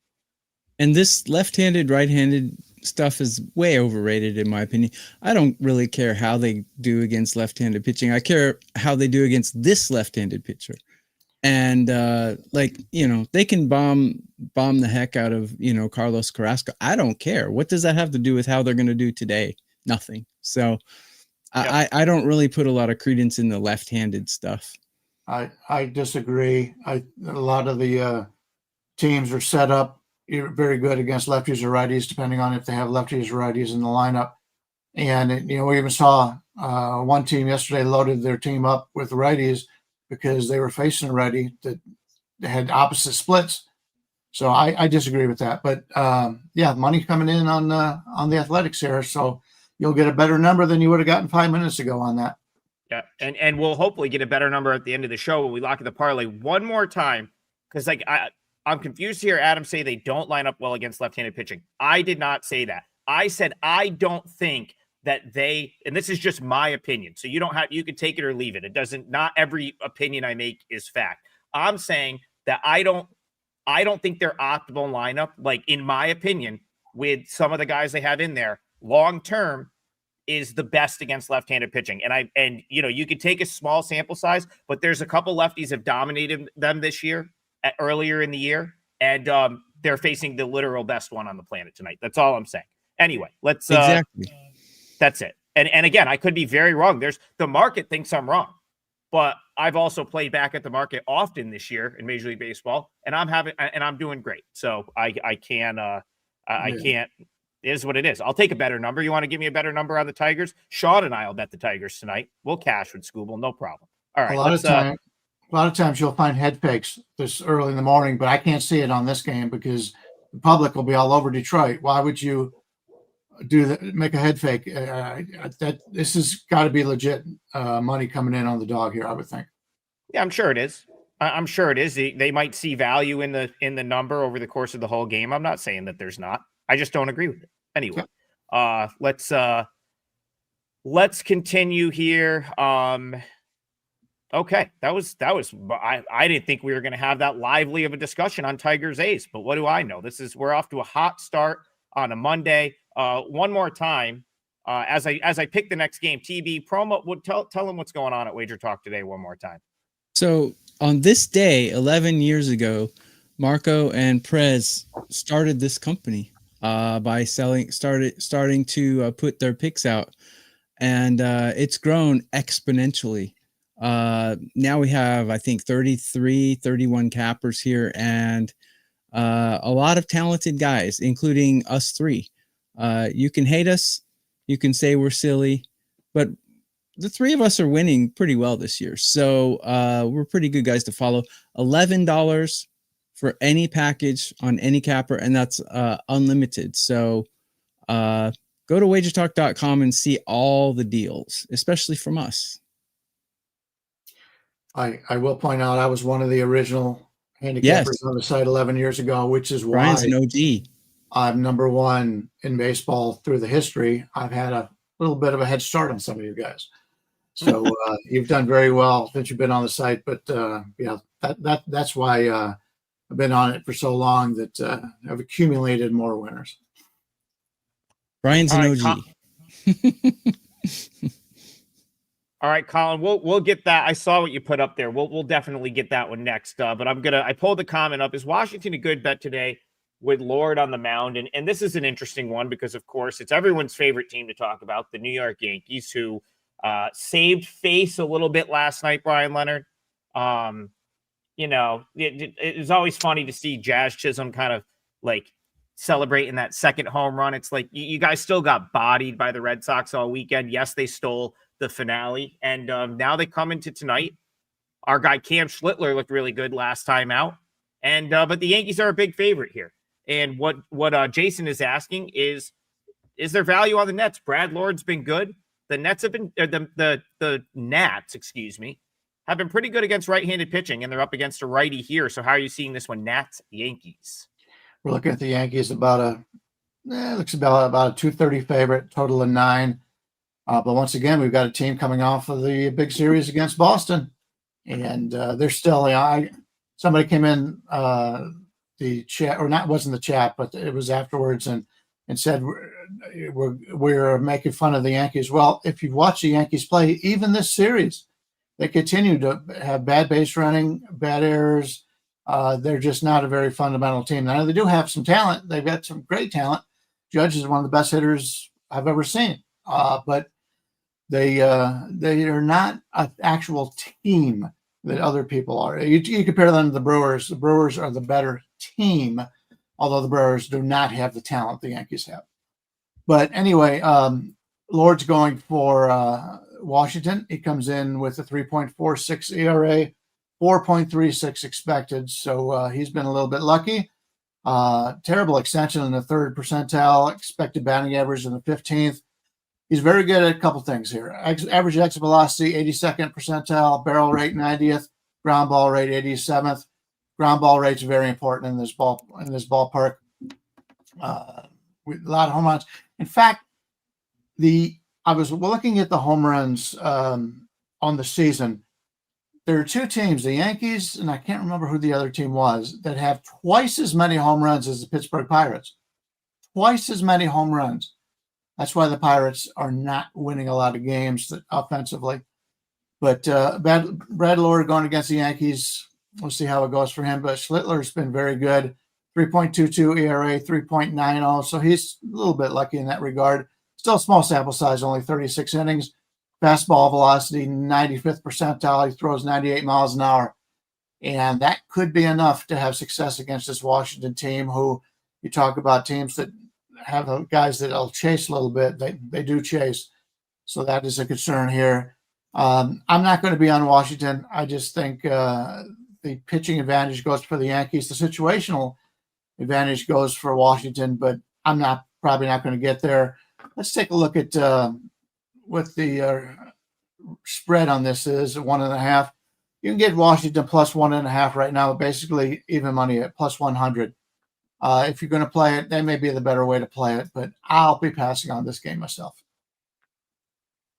And this left-handed, right-handed stuff is way overrated, in my opinion. I don't really care how they do against left-handed pitching. I care how they do against this left-handed pitcher. And they can bomb the heck out of, Carlos Carrasco. I don't care. What does that have to do with how they're going to do today? Nothing. So I don't really put a lot of credence in the left-handed stuff. I disagree. A lot of the teams are set up very good against lefties or righties, depending on if they have lefties or righties in the lineup. And, we even saw one team yesterday loaded their team up with righties because they were facing a righty that had opposite splits. So I disagree with that. But, money coming in on the Athletics here. So you'll get a better number than you would have gotten 5 minutes ago on that. Yeah, and we'll hopefully get a better number at the end of the show when we lock in the parlay one more time. Because, I'm confused to hear Adam say they don't line up well against left-handed pitching. I did not say that. I said I don't think that and this is just my opinion. So you can take it or leave it. Not every opinion I make is fact. I'm saying that I don't think their optimal lineup, like in my opinion, with some of the guys they have in there, long-term is the best against left-handed pitching. And you could take a small sample size, but there's a couple lefties have dominated them this year, earlier in the year, and they're facing the literal best one on the planet tonight. That's all I'm saying. Anyway, let's exactly. That's it. And again, I could be very wrong. The market thinks I'm wrong, but I've also played back at the market often this year in Major League Baseball, and I'm doing great. So I can't. It is what it is. I'll take a better number. You want to give me a better number on the Tigers? Sean and I will bet the Tigers tonight. We'll cash with Skubal, no problem. All right. A lot of times you'll find head fakes this early in the morning, but I can't see it on this game because the public will be all over Detroit. Why would you make a head fake? This has got to be legit money coming in on the dog here, I would think. Yeah, I'm sure it is. I'm sure it is. They might see value in the number over the course of the whole game. I'm not saying that there's not. I just don't agree with it. Anyway, let's continue here. Okay, that was. I didn't think we were going to have that lively of a discussion on Tigers A's, but what do I know? We're off to a hot start on a Monday. One more time, as I pick the next game, TB promo. Would tell them what's going on at Wager Talk today one more time. So on this day, 11 years ago, Marco and Prez started this company by starting to put their picks out, and it's grown exponentially. Now we have, I think, 31 cappers here, and a lot of talented guys, including us three. You can hate us, you can say we're silly, but the three of us are winning pretty well this year. So we're pretty good guys to follow. $11 for any package on any capper, and that's unlimited. So go to wagertalk.com and see all the deals, especially from us. I will point out I was one of the original handicappers on the site 11 years ago, which is why Bryan's an OG. I'm number one in baseball through the history. I've had a little bit of a head start on some of you guys. So you've done very well since you've been on the site. But that's why I've been on it for so long, that I've accumulated more winners. Bryan's an OG. All right, Colin, we'll get that. I saw what you put up there. We'll definitely get that one next. But I pulled the comment up. Is Washington a good bet today with Lord on the mound? And this is an interesting one because, of course, it's everyone's favorite team to talk about, the New York Yankees, who saved face a little bit last night, Bryan Leonard. It was always funny to see Jazz Chisholm kind of like celebrating that second home run. It's like you guys still got bodied by the Red Sox all weekend. Yes, they stole the finale, and now they come into tonight. Our guy Cam Schlittler looked really good last time out, and but the Yankees are a big favorite here. And what Jason is asking is there value on the Nets? Brad Lord's been good. The Nets have been the Nats, excuse me, have been pretty good against right-handed pitching, and they're up against a righty here. So how are you seeing this one, Nats Yankees? We're looking at the Yankees looks about a 230 favorite, total of 9. But once again, we've got a team coming off of the big series against Boston, and they're still. Somebody came in the chat, or not, wasn't the chat, but it was afterwards, and said we're making fun of the Yankees. Well, if you've watched the Yankees play, even this series, they continue to have bad base running, bad errors. They're just not a very fundamental team. Now, they do have some talent. They've got some great talent. Judge is one of the best hitters I've ever seen. But they are not an actual team that other people are. You compare them to the Brewers. The Brewers are the better team, although the Brewers do not have the talent the Yankees have. But anyway, Lord's going for Washington. He comes in with a 3.46 ERA, 4.36 expected. So he's been a little bit lucky. Terrible extension in the 3rd percentile, expected batting average in the 15th. He's very good at a couple things here. Average exit velocity, 82nd percentile, barrel rate 90th, ground ball rate 87th. Ground ball rate's very important in this ballpark. A lot of home runs. In fact, I was looking at the home runs on the season. There are two teams, the Yankees, and I can't remember who the other team was, that have twice as many home runs as the Pittsburgh Pirates. Twice as many home runs. That's why the Pirates are not winning a lot of games offensively. But Brad Lord going against the Yankees, we'll see how it goes for him. But Schlittler's been very good. 3.22 ERA, 3.90. So he's a little bit lucky in that regard. Still small sample size, only 36 innings. Fastball velocity, 95th percentile. He throws 98 miles an hour. And that could be enough to have success against this Washington team, who you talk about teams that have guys that will chase a little bit. They do chase. So that is a concern here. I'm not going to be on Washington. I just think the pitching advantage goes for the Yankees. The situational advantage goes for Washington, but I'm probably not going to get there. Let's take a look at what the spread on this is, 1.5. You can get Washington plus 1.5 right now, basically even money at plus 100. If you're going to play it, that may be the better way to play it, but I'll be passing on this game myself.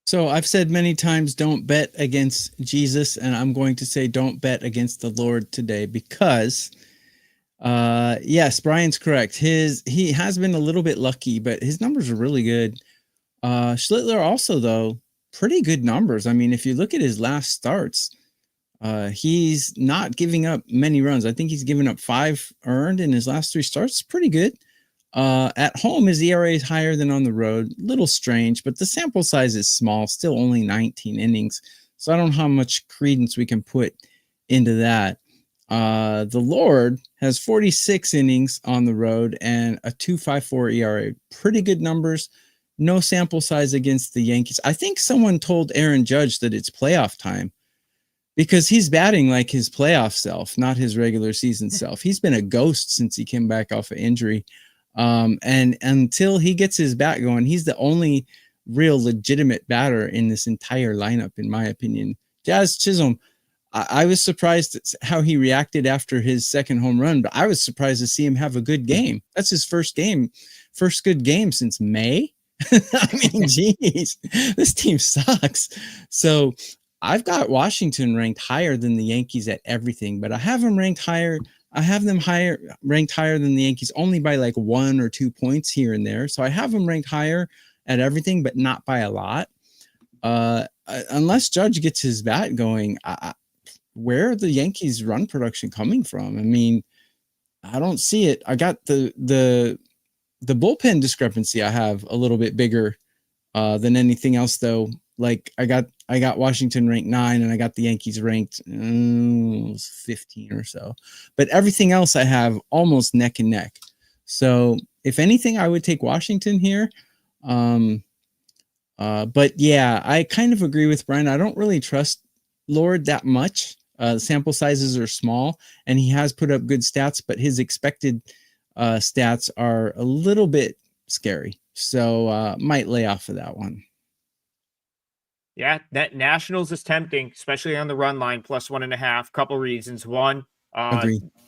So I've said many times, don't bet against Jesus, and I'm going to say don't bet against the Lord today because, yes, Brian's correct. He has been a little bit lucky, but his numbers are really good. Schlittler also, though, pretty good numbers. I mean, if you look at his last starts, he's not giving up many runs. I think he's given up 5 earned in his last 3 starts. Pretty good. At home, his ERA is higher than on the road. Little strange, but the sample size is small, still only 19 innings. So I don't know how much credence we can put into that. The Lord has 46 innings on the road and a 2.54 ERA. Pretty good numbers. No sample size against the Yankees. I think someone told Aaron Judge that it's playoff time because he's batting like his playoff self, not his regular season self. He's been a ghost since he came back off of injury. And until he gets his bat going, he's the only real legitimate batter in this entire lineup, in my opinion. Jazz Chisholm, I was surprised at how he reacted after his second home run, but I was surprised to see him have a good game. That's his first good game since May. I mean, geez, this team sucks. So I've got Washington ranked higher than the Yankees at everything, but I have them ranked higher. I have them ranked higher than the Yankees only by like 1 or 2 points here and there. So I have them ranked higher at everything, but not by a lot. Unless Judge gets his bat going, where are the Yankees' run production coming from? I mean, I don't see it. I got the bullpen discrepancy I have a little bit bigger than anything else, though. Like I got Washington ranked 9 and I got the Yankees ranked 15 or so, but everything else I have almost neck and neck. So if anything, I would take Washington here. But yeah, I kind of agree with Brian. I don't really trust Lord that much. Sample sizes are small and he has put up good stats, but his expected stats are a little bit scary. So might lay off of that one. Yeah, that Nationals is tempting, especially on the run line, +1.5. Couple reasons. One,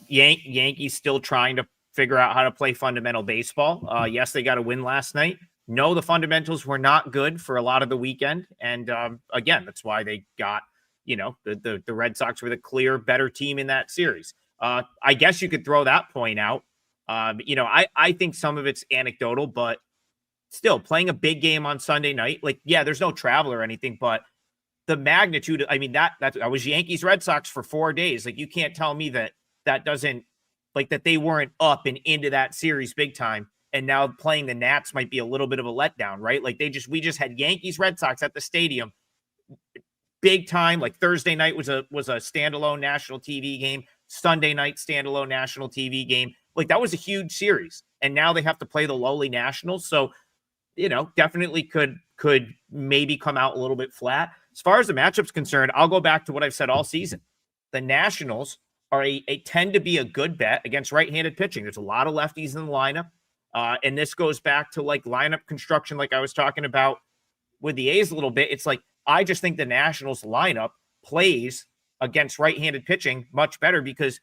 Yankees still trying to figure out how to play fundamental baseball. Yes, they got a win last night. No, the fundamentals were not good for a lot of the weekend. And again, that's why they got, the Red Sox were the clear better team in that series. I guess you could throw that point out. I think some of it's anecdotal, but still playing a big game on Sunday night, like, yeah, there's no travel or anything, but the magnitude, I mean, that was Yankees Red Sox for 4 days. Like, you can't tell me that doesn't, like, that they weren't up and into that series big time. And now playing the Nats might be a little bit of a letdown, right? Like we just had Yankees Red Sox at the stadium big time. Like Thursday night was a standalone national TV game. Sunday night standalone national TV game. Like that was a huge series. And now they have to play the lowly Nationals. So, definitely could maybe come out a little bit flat. As far as the matchup's concerned, I'll go back to what I've said all season. The Nationals are tend to be a good bet against right-handed pitching. There's a lot of lefties in the lineup. And this goes back to like lineup construction, like I was talking about with the A's a little bit. It's like, I just think the Nationals lineup plays against right-handed pitching much better because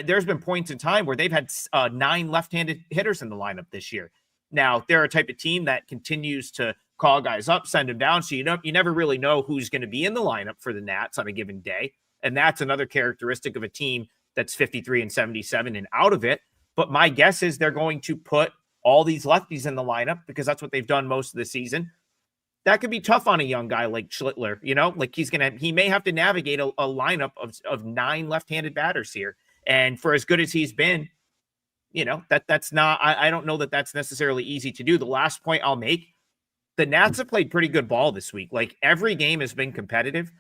there's been points in time where they've had 9 left-handed hitters in the lineup this year. Now, they're a type of team that continues to call guys up, send them down. So you never really know who's going to be in the lineup for the Nats on a given day. And that's another characteristic of a team that's 53-77 and out of it. But my guess is they're going to put all these lefties in the lineup because that's what they've done most of the season. That could be tough on a young guy like Schlittler, like he may have to navigate a lineup of 9 left-handed batters here. And for as good as he's been, that's not, I don't know that that's necessarily easy to do. The last point I'll make, the Nats have played pretty good ball this week. Like every game has been competitive.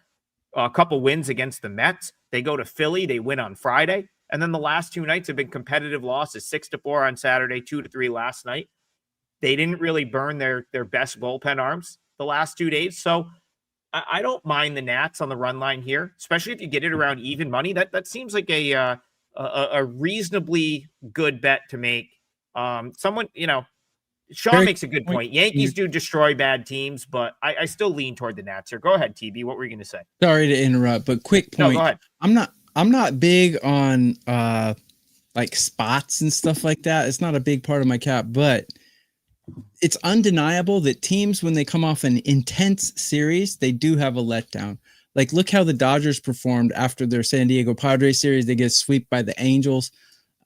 A couple wins against the Mets. They go to Philly. They win on Friday. And then the last 2 nights have been competitive losses, 6-4 on Saturday, 2-3 last night. They didn't really burn their best bullpen arms the last 2 days. So I don't mind the Nats on the run line here, especially if you get it around even money. That seems like a reasonably good bet to make. Sean makes a good point. Yankees do destroy bad teams, but I still lean toward the Nats here. Go ahead, TB. What were you going to say? Sorry to interrupt, but quick point. No, go ahead. I'm not big on like spots and stuff like that. It's not a big part of my cap, but it's undeniable that teams, when they come off an intense series, they do have a letdown. Like, look how the Dodgers performed after their San Diego Padres series. They get swept by the Angels.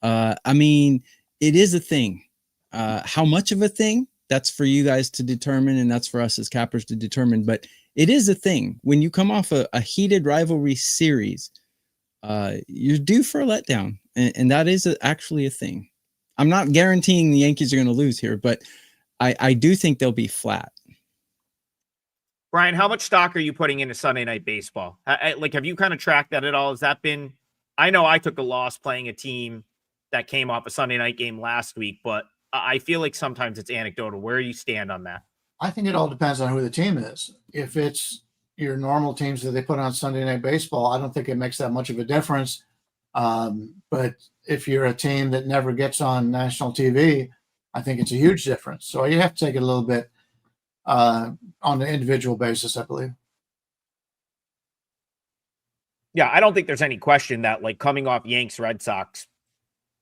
I mean, it is a thing. How much of a thing? That's for you guys to determine, and that's for us as cappers to determine. But it is a thing. When you come off a heated rivalry series, you're due for a letdown, and that is actually a thing. I'm not guaranteeing the Yankees are going to lose here, but I do think they'll be flat. Bryan, how much stock are you putting into Sunday Night Baseball? Like, have you kind of tracked that at all? Has that been? I know I took a loss playing a team that came off a Sunday night game last week, but I feel like sometimes it's anecdotal. Where do you stand on that? I think it all depends on who the team is. If it's your normal teams that they put on Sunday Night Baseball, I don't think it makes that much of a difference. But if you're a team that never gets on national TV, I think it's a huge difference. So you have to take it a little bit on an individual basis, I believe. Yeah, I don't think there's any question that, like, coming off Yanks Red Sox,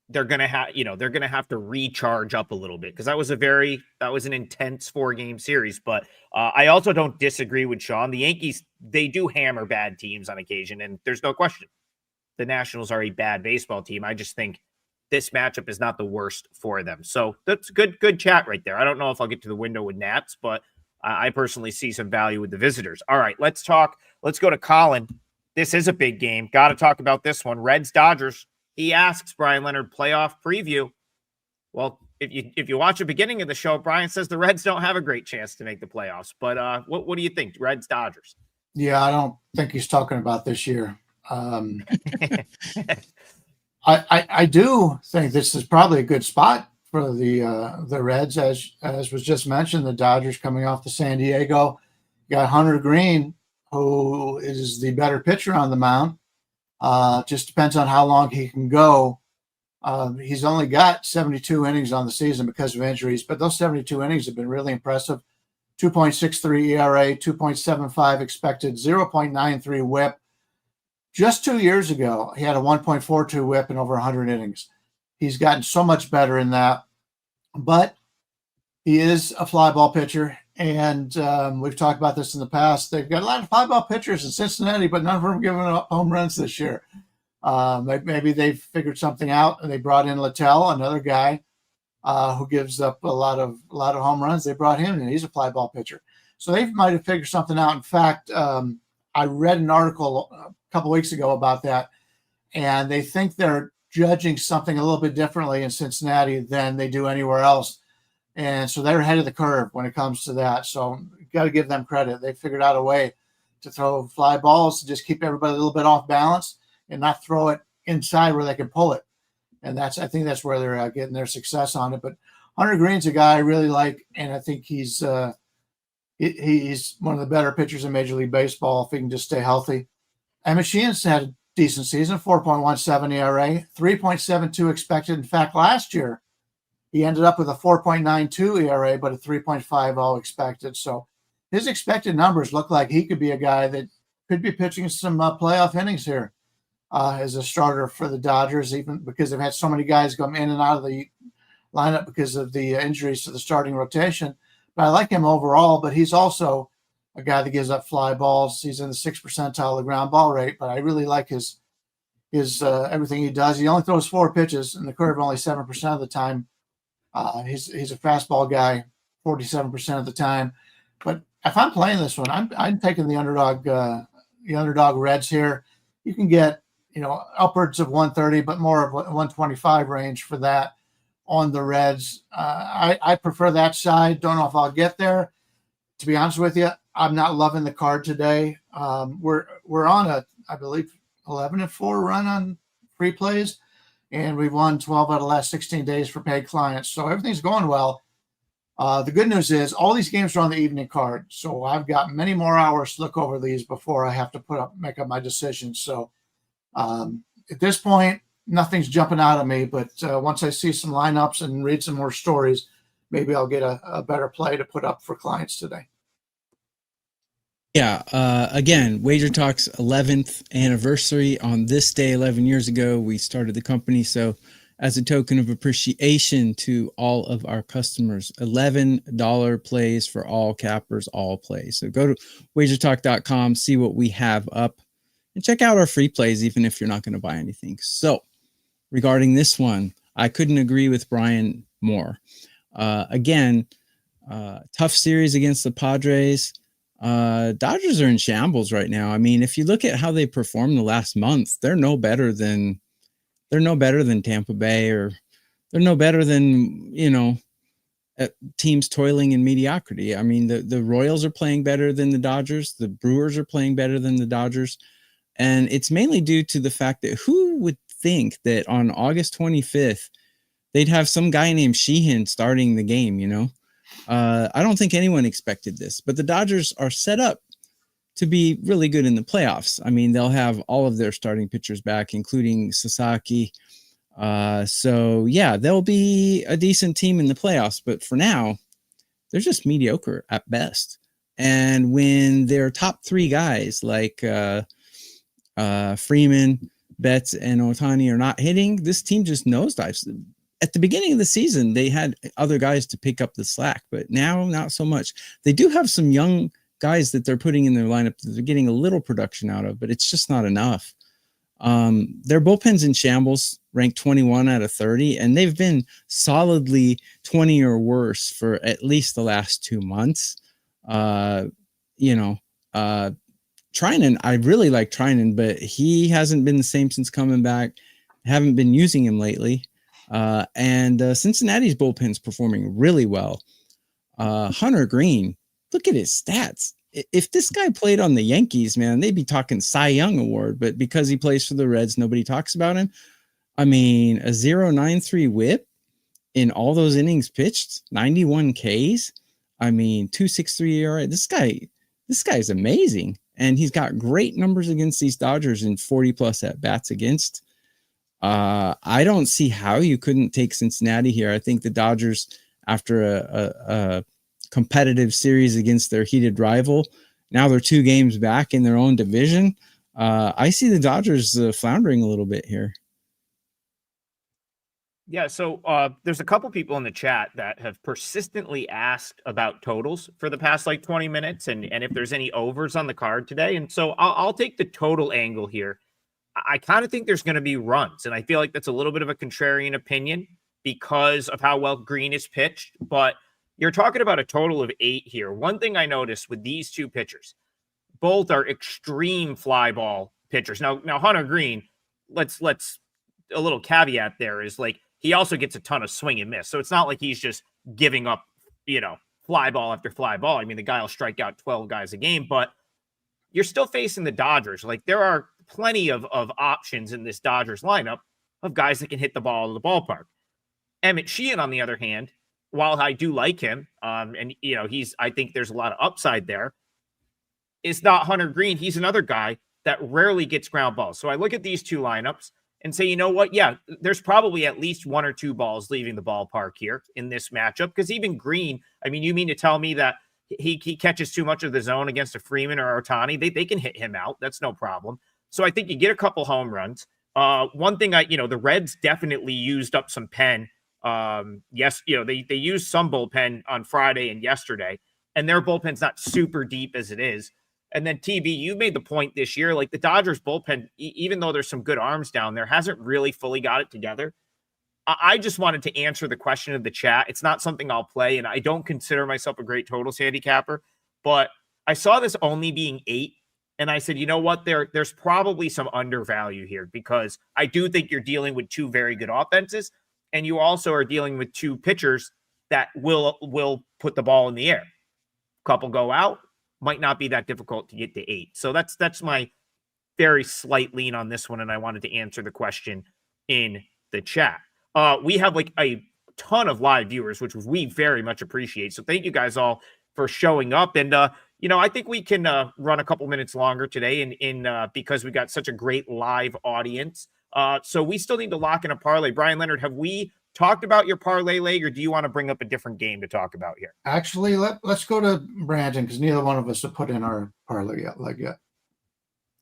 they're gonna have to recharge up a little bit, because that was an intense 4-game series. But I also don't disagree with Sean. The Yankees, they do hammer bad teams on occasion, and there's no question the Nationals are a bad baseball team. I just think this matchup is not the worst for them. So that's good chat right there. I don't know if I'll get to the window with Nats, but I personally see some value with the visitors. All right, let's go to Colin. This is a big game. Got to talk about this one. Reds Dodgers. He asks Bryan Leonard playoff preview. Well, if you watch the beginning of the show, Bryan says the Reds don't have a great chance to make the playoffs. But what do you think, Reds Dodgers? Yeah, I don't think he's talking about this year. I do think this is probably a good spot for the Reds, as was just mentioned. The Dodgers coming off the San Diego, you got Hunter Green, who is the better pitcher on the mound. Just depends on how long he can go. He's only got 72 innings on the season because of injuries, but those 72 innings have been really impressive. 2.63 ERA, 2.75 expected, 0.93 whip. Just 2 years ago, he had a 1.42 whip in over 100 innings. He's gotten so much better in that, but he is a fly ball pitcher. And we've talked about this in the past. They've got a lot of fly ball pitchers in Cincinnati, but none of them have given up home runs this year. Maybe they've figured something out, and they brought in Littell, another guy who gives up a lot of home runs. They brought him in. He's a fly ball pitcher. So they might have figured something out. In fact, I read an article a couple weeks ago about that, and they think they're judging something a little bit differently in Cincinnati than they do anywhere else. And so they're ahead of the curve when it comes to that. So you got to give them credit. They figured out a way to throw fly balls to just keep everybody a little bit off balance and not throw it inside where they can pull it. And I think that's where they're getting their success on it. But Hunter Green's a guy I really like, and I think he's one of the better pitchers in Major League Baseball if he can just stay healthy. Emmett Sheehan's had a decent season, 4.17 ERA, 3.72 expected. In fact, last year, he ended up with a 4.92 ERA, but a 3.50 expected. So his expected numbers look like he could be a guy that could be pitching some playoff innings here as a starter for the Dodgers, even because they've had so many guys come in and out of the lineup because of the injuries to the starting rotation. But I like him overall, but he's also a guy that gives up fly balls. He's in the 6th percentile of the ground ball rate, but I really like his everything he does. He only throws 4 pitches in the curve only 7% of the time. He's a fastball guy 47% of the time. But if I'm playing this one, I'm taking the underdog Reds here. You can get upwards of 130, but more of 125 range for that on the Reds. I prefer that side. Don't know if I'll get there. To be honest with you, I'm not loving the card today. We're on I believe 11-4 run on free plays, and we've won 12 out of the last 16 days for paid clients. So everything's going well. The good news is all these games are on the evening card. So I've got many more hours to look over these before I have to make up my decision. So at this point, nothing's jumping out at me, but once I see some lineups and read some more stories, maybe I'll get a better play to put up for clients today. Yeah. Again, Wager Talk's 11th anniversary on this day, 11 years ago, we started the company. So as a token of appreciation to all of our customers. $11 plays for all cappers, all plays. So go to wagertalk.com, see what we have up, and check out our free plays, even if you're not going to buy anything. So regarding this one, I couldn't agree with Bryan more. Again, tough series against the Padres. Dodgers are in shambles right now. I mean, if you look at how they performed the last month, they're no better than Tampa Bay, or they're no better than, teams toiling in mediocrity. I mean, the Royals are playing better than the Dodgers. The Brewers are playing better than the Dodgers. And it's mainly due to the fact that who would think that on August 25th, they'd have some guy named Sheehan starting the game, I don't think anyone expected this, but the Dodgers are set up to be really good in the playoffs. I mean, they'll have all of their starting pitchers back, including Sasaki. So yeah, they'll be a decent team in the playoffs, but for now, they're just mediocre at best. And when their top three guys like Freeman, Betts, and Ohtani are not hitting, this team just nosedives. At the beginning of the season, they had other guys to pick up the slack, but now not so much. They do have some young guys that they're putting in their lineup that they're getting a little production out of, but it's just not enough. Their bullpen's in shambles, ranked 21 out of 30, and they've been solidly 20 or worse for at least the last 2 months. Treinen, I really like Treinen, but he hasn't been the same since coming back. Haven't been using him lately. And Cincinnati's bullpen's performing really well. Hunter Green, look at his stats. If this guy played on the Yankees, man, they'd be talking Cy Young award, but because he plays for the Reds, nobody talks about him. I mean, a 0.93 whip in all those innings pitched, 91 Ks. I mean, 2.63 ERA. This guy's amazing. And he's got great numbers against these Dodgers in 40 plus at bats against. I don't see how you couldn't take Cincinnati here. I think the Dodgers, after a competitive series against their heated rival, now they're 2 games back in their own division. I see the Dodgers floundering a little bit here. Yeah, so there's a couple people in the chat that have persistently asked about totals for the past 20 minutes and if there's any overs on the card today. And so I'll take the total angle here. I kind of think there's going to be runs, and I feel like that's a little bit of a contrarian opinion because of how well Green is pitched, but you're talking about a total of 8 here. One thing I noticed with these two pitchers, both are extreme fly ball pitchers. Now Hunter Green, let's a little caveat there is he also gets a ton of swing and miss. So it's not like he's just giving up, fly ball after fly ball. I mean, the guy will strike out 12 guys a game, but you're still facing the Dodgers. There are plenty of options in this Dodgers lineup of guys that can hit the ball to the ballpark. Emmett Sheehan, on the other hand, while I do like him, and I think there's a lot of upside there, is not Hunter Green. He's another guy that rarely gets ground balls. So I look at these two lineups and say, you know what? Yeah, there's probably at least 1 or 2 balls leaving the ballpark here in this matchup. Because even Green, I mean, you mean to tell me that he catches too much of the zone against a Freeman or Ohtani? They can hit him out. That's no problem. So I think you get a couple home runs. One thing the Reds definitely used up some pen. Yes, they used some bullpen on Friday and yesterday, and their bullpen's not super deep as it is. And then TB, you made the point this year, the Dodgers bullpen, even though there's some good arms down there, hasn't really fully got it together. I just wanted to answer the question of the chat. It's not something I'll play, and I don't consider myself a great totals handicapper, but I saw this only being 8. And I said, you know what? There's probably some undervalue here because I do think you're dealing with 2 very good offenses, and you also are dealing with 2 pitchers that will put the ball in the air. Couple go out, might not be that difficult to get to 8. So that's my very slight lean on this one, and I wanted to answer the question in the chat. We have a ton of live viewers, which we very much appreciate. So thank you guys all for showing up, and I think we can run a couple minutes longer today in because we got such a great live audience. So we still need to lock in a parlay. Bryan, Leonard, have we talked about your parlay leg, or do you want to bring up a different game to talk about here? Actually, Let's go to Brandon because neither one of us have put in our parlay leg yet.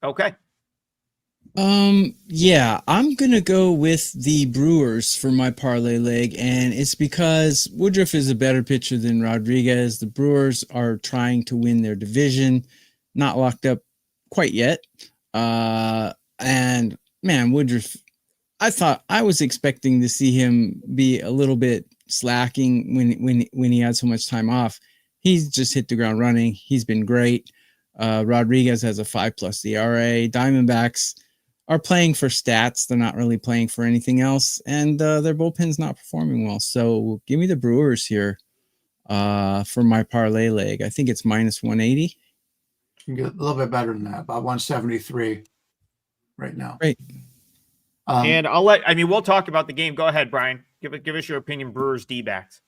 Okay. Yeah, I'm gonna go with the Brewers for my parlay leg, and it's because Woodruff is a better pitcher than Rodriguez. The Brewers are trying to win their division, not locked up quite yet. And man, Woodruff, I was expecting to see him be a little bit slacking when he had so much time off. He's just hit the ground running. He's been great. Rodriguez has a 5+ ERA. Diamondbacks are playing for stats. They're not really playing for anything else, and their bullpen's not performing well. So give me the Brewers here for my parlay leg. I think it's -180. You can get a little bit better than that, about 173 right now. Great. And we'll talk about the game. Go ahead, Brian. Give us your opinion, Brewers D-backs.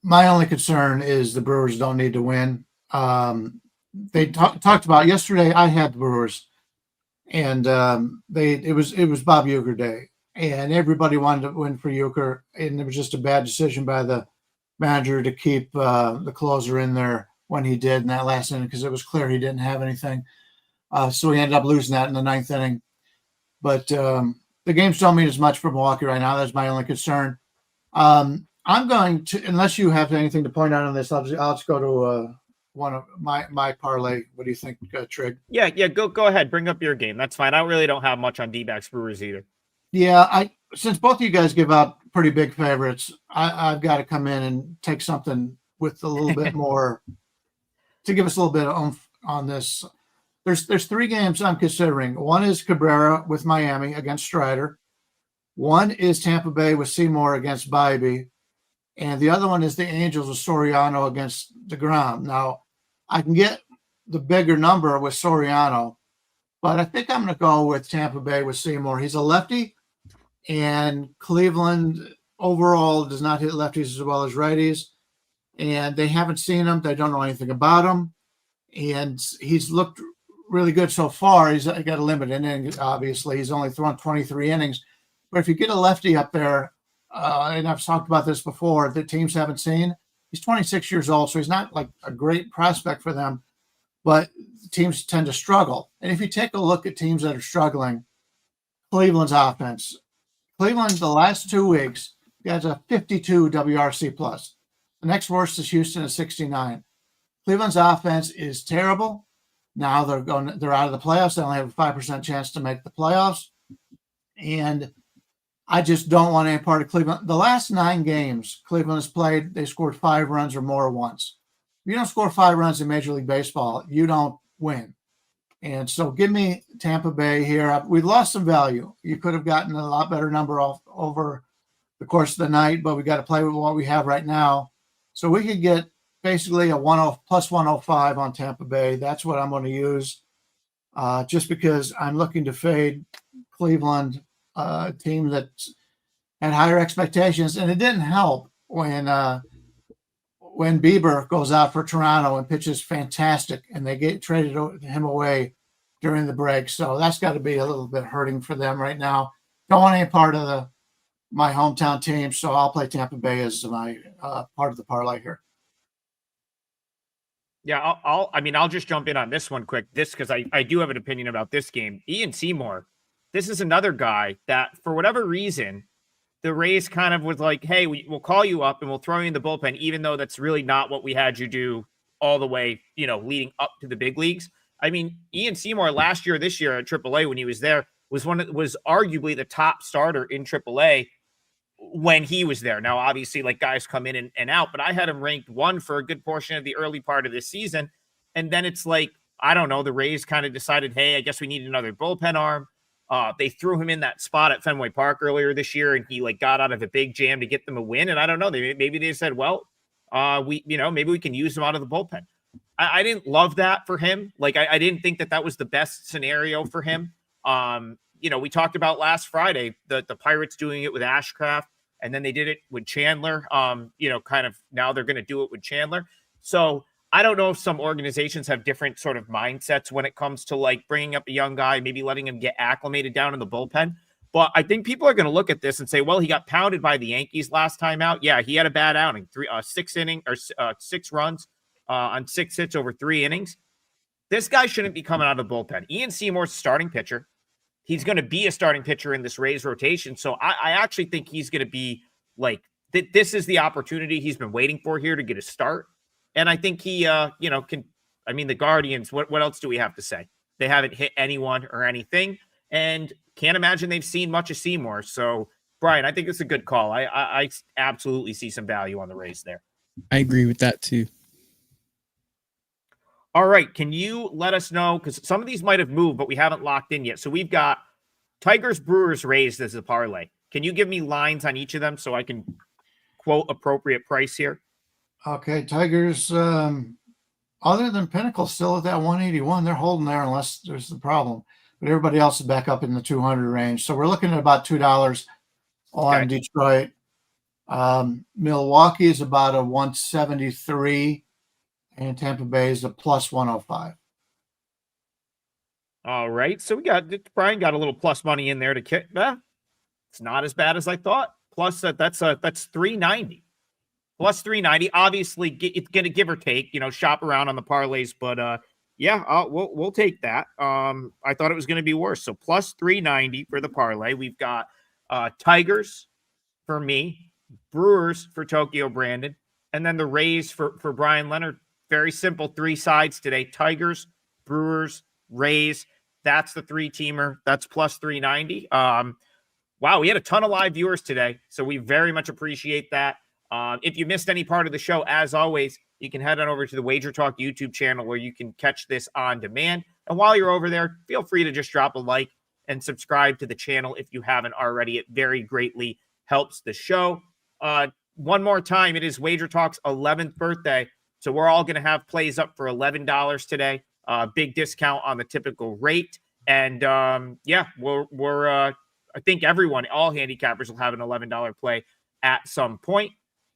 My only concern is the Brewers don't need to win. They talked about yesterday. I had the Brewers, and it was Bob Uecker day, and everybody wanted to win for Uecker, and it was just a bad decision by the manager to keep the closer in there when he did in that last inning, because it was clear he didn't have anything. So he ended up losing that in the 9th inning. But the games don't mean as much for Milwaukee right now. That's my only concern. I'm going to, unless you have anything to point out on this, I'll just go to one of my parlay. What do you think, Trig? Yeah, go ahead. Bring up your game. That's fine. I really don't have much on D-backs Brewers either. Yeah, since both of you guys give out pretty big favorites, I've got to come in and take something with a little bit more to give us a little bit of oomph on this. There's 3 games I'm considering. One is Cabrera with Miami against Strider. One is Tampa Bay with Seymour against Bybee. And the other one is the Angels with Soriano against DeGrom. Now, I can get the bigger number with Soriano, but I think I'm going to go with Tampa Bay with Seymour. He's a lefty, and Cleveland overall does not hit lefties as well as righties. And they haven't seen him. They don't know anything about him. And he's looked really good so far. He's got a limited innings, obviously. He's only thrown 23 innings. But if you get a lefty up there, and I've talked about this before, that teams haven't seen, he's 26 years old, so he's not like a great prospect for them, but teams tend to struggle. And if you take a look at teams that are struggling, Cleveland's offense. Cleveland, the last 2 weeks, has a 52 WRC plus. The next worst is Houston at 69. Cleveland's offense is terrible. Now they're out of the playoffs. They only have a 5% chance to make the playoffs. And I just don't want any part of Cleveland. The last 9 games Cleveland has played, they scored 5 runs or more once. If you don't score 5 runs in Major League Baseball, you don't win. And so give me Tampa Bay here. We lost some value. You could have gotten a lot better number off over the course of the night, but we got to play with what we have right now. So we could get basically a plus 105 on Tampa Bay. That's what I'm going to use, just because I'm looking to fade Cleveland, a team that had higher expectations. And it didn't help when Bieber goes out for Toronto and pitches fantastic, and they traded him away during the break. So that's got to be a little bit hurting for them right now. Don't want any part of my hometown team, so I'll play Tampa Bay as my part of the parlay here. Yeah, I'll just jump in on this one quick. Because I do have an opinion about this game. Ian Seymour, this is another guy that, for whatever reason, the Rays kind of was like, hey, we'll call you up and we'll throw you in the bullpen, even though that's really not what we had you do all the way, leading up to the big leagues. I mean, Ian Seymour this year at AAA when he was there was arguably the top starter in AAA when he was there. Now, obviously, like, guys come in and out, but I had him ranked 1 for a good portion of the early part of this season. And then it's like, I don't know, the Rays kind of decided, hey, I guess we need another bullpen arm. They threw him in that spot at Fenway Park earlier this year, and he got out of a big jam to get them a win. And I don't know, maybe they said, well, maybe we can use him out of the bullpen. I didn't love that for him. I didn't think that was the best scenario for him. We talked about last Friday, the Pirates doing it with Ashcraft, and then they did it with Chandler. Kind of now they're going to do it with Chandler. So I don't know if some organizations have different sort of mindsets when it comes to bringing up a young guy, maybe letting him get acclimated down in the bullpen. But I think people are going to look at this and say, well, he got pounded by the Yankees last time out. Yeah, he had a bad outing, 6 runs on 6 hits over 3 innings. This guy shouldn't be coming out of the bullpen. Ian Seymour's starting pitcher. he's going to be a starting pitcher in this Rays rotation. So I actually think he's going to be like, this is the opportunity he's been waiting for here to get a start. And I think he, can, I mean, the Guardians, what else do we have to say? They haven't hit anyone or anything, and can't imagine they've seen much of Seymour. So, Brian, I think it's a good call. I absolutely see some value on the Rays there. I agree with that too. All right. Can you let us know? Because some of these might have moved, but we haven't locked in yet. So we've got Tigers, Brewers, Rays as a parlay. Can you give me lines on each of them so I can quote appropriate price here? Okay. Tigers, other than Pinnacle, still at that 181. They're holding there unless there's the problem. But everybody else is back up in the 200 range. So we're looking at about $2 on Detroit. Milwaukee is about a 173. And Tampa Bay is a plus 105. All right. So Brian got a little plus money in there to kick. It's not as bad as I thought. Plus that's 390. Plus 390. Obviously, it's going to give or take, shop around on the parlays. But we'll take that. I thought it was going to be worse. So plus 390 for the parlay. We've got Tigers for me, Brewers for Tokyo Brandon, and then the Rays for Brian Leonard. Very simple, 3 sides today. Tigers, Brewers, Rays. That's the 3-teamer. That's plus 390. Wow, we had a ton of live viewers today, so we very much appreciate that. If you missed any part of the show, as always, you can head on over to the Wager Talk YouTube channel where you can catch this on demand. And while you're over there, feel free to just drop a like and subscribe to the channel if you haven't already. It very greatly helps the show. One more time, it is Wager Talk's 11th birthday. So we're all going to have plays up for $11 today. Big discount on the typical rate. And I think all handicappers will have an $11 play at some point.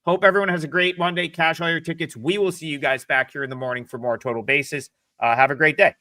Hope everyone has a great Monday. Cash all your tickets. We will see you guys back here in the morning for more Total Bases. Have a great day.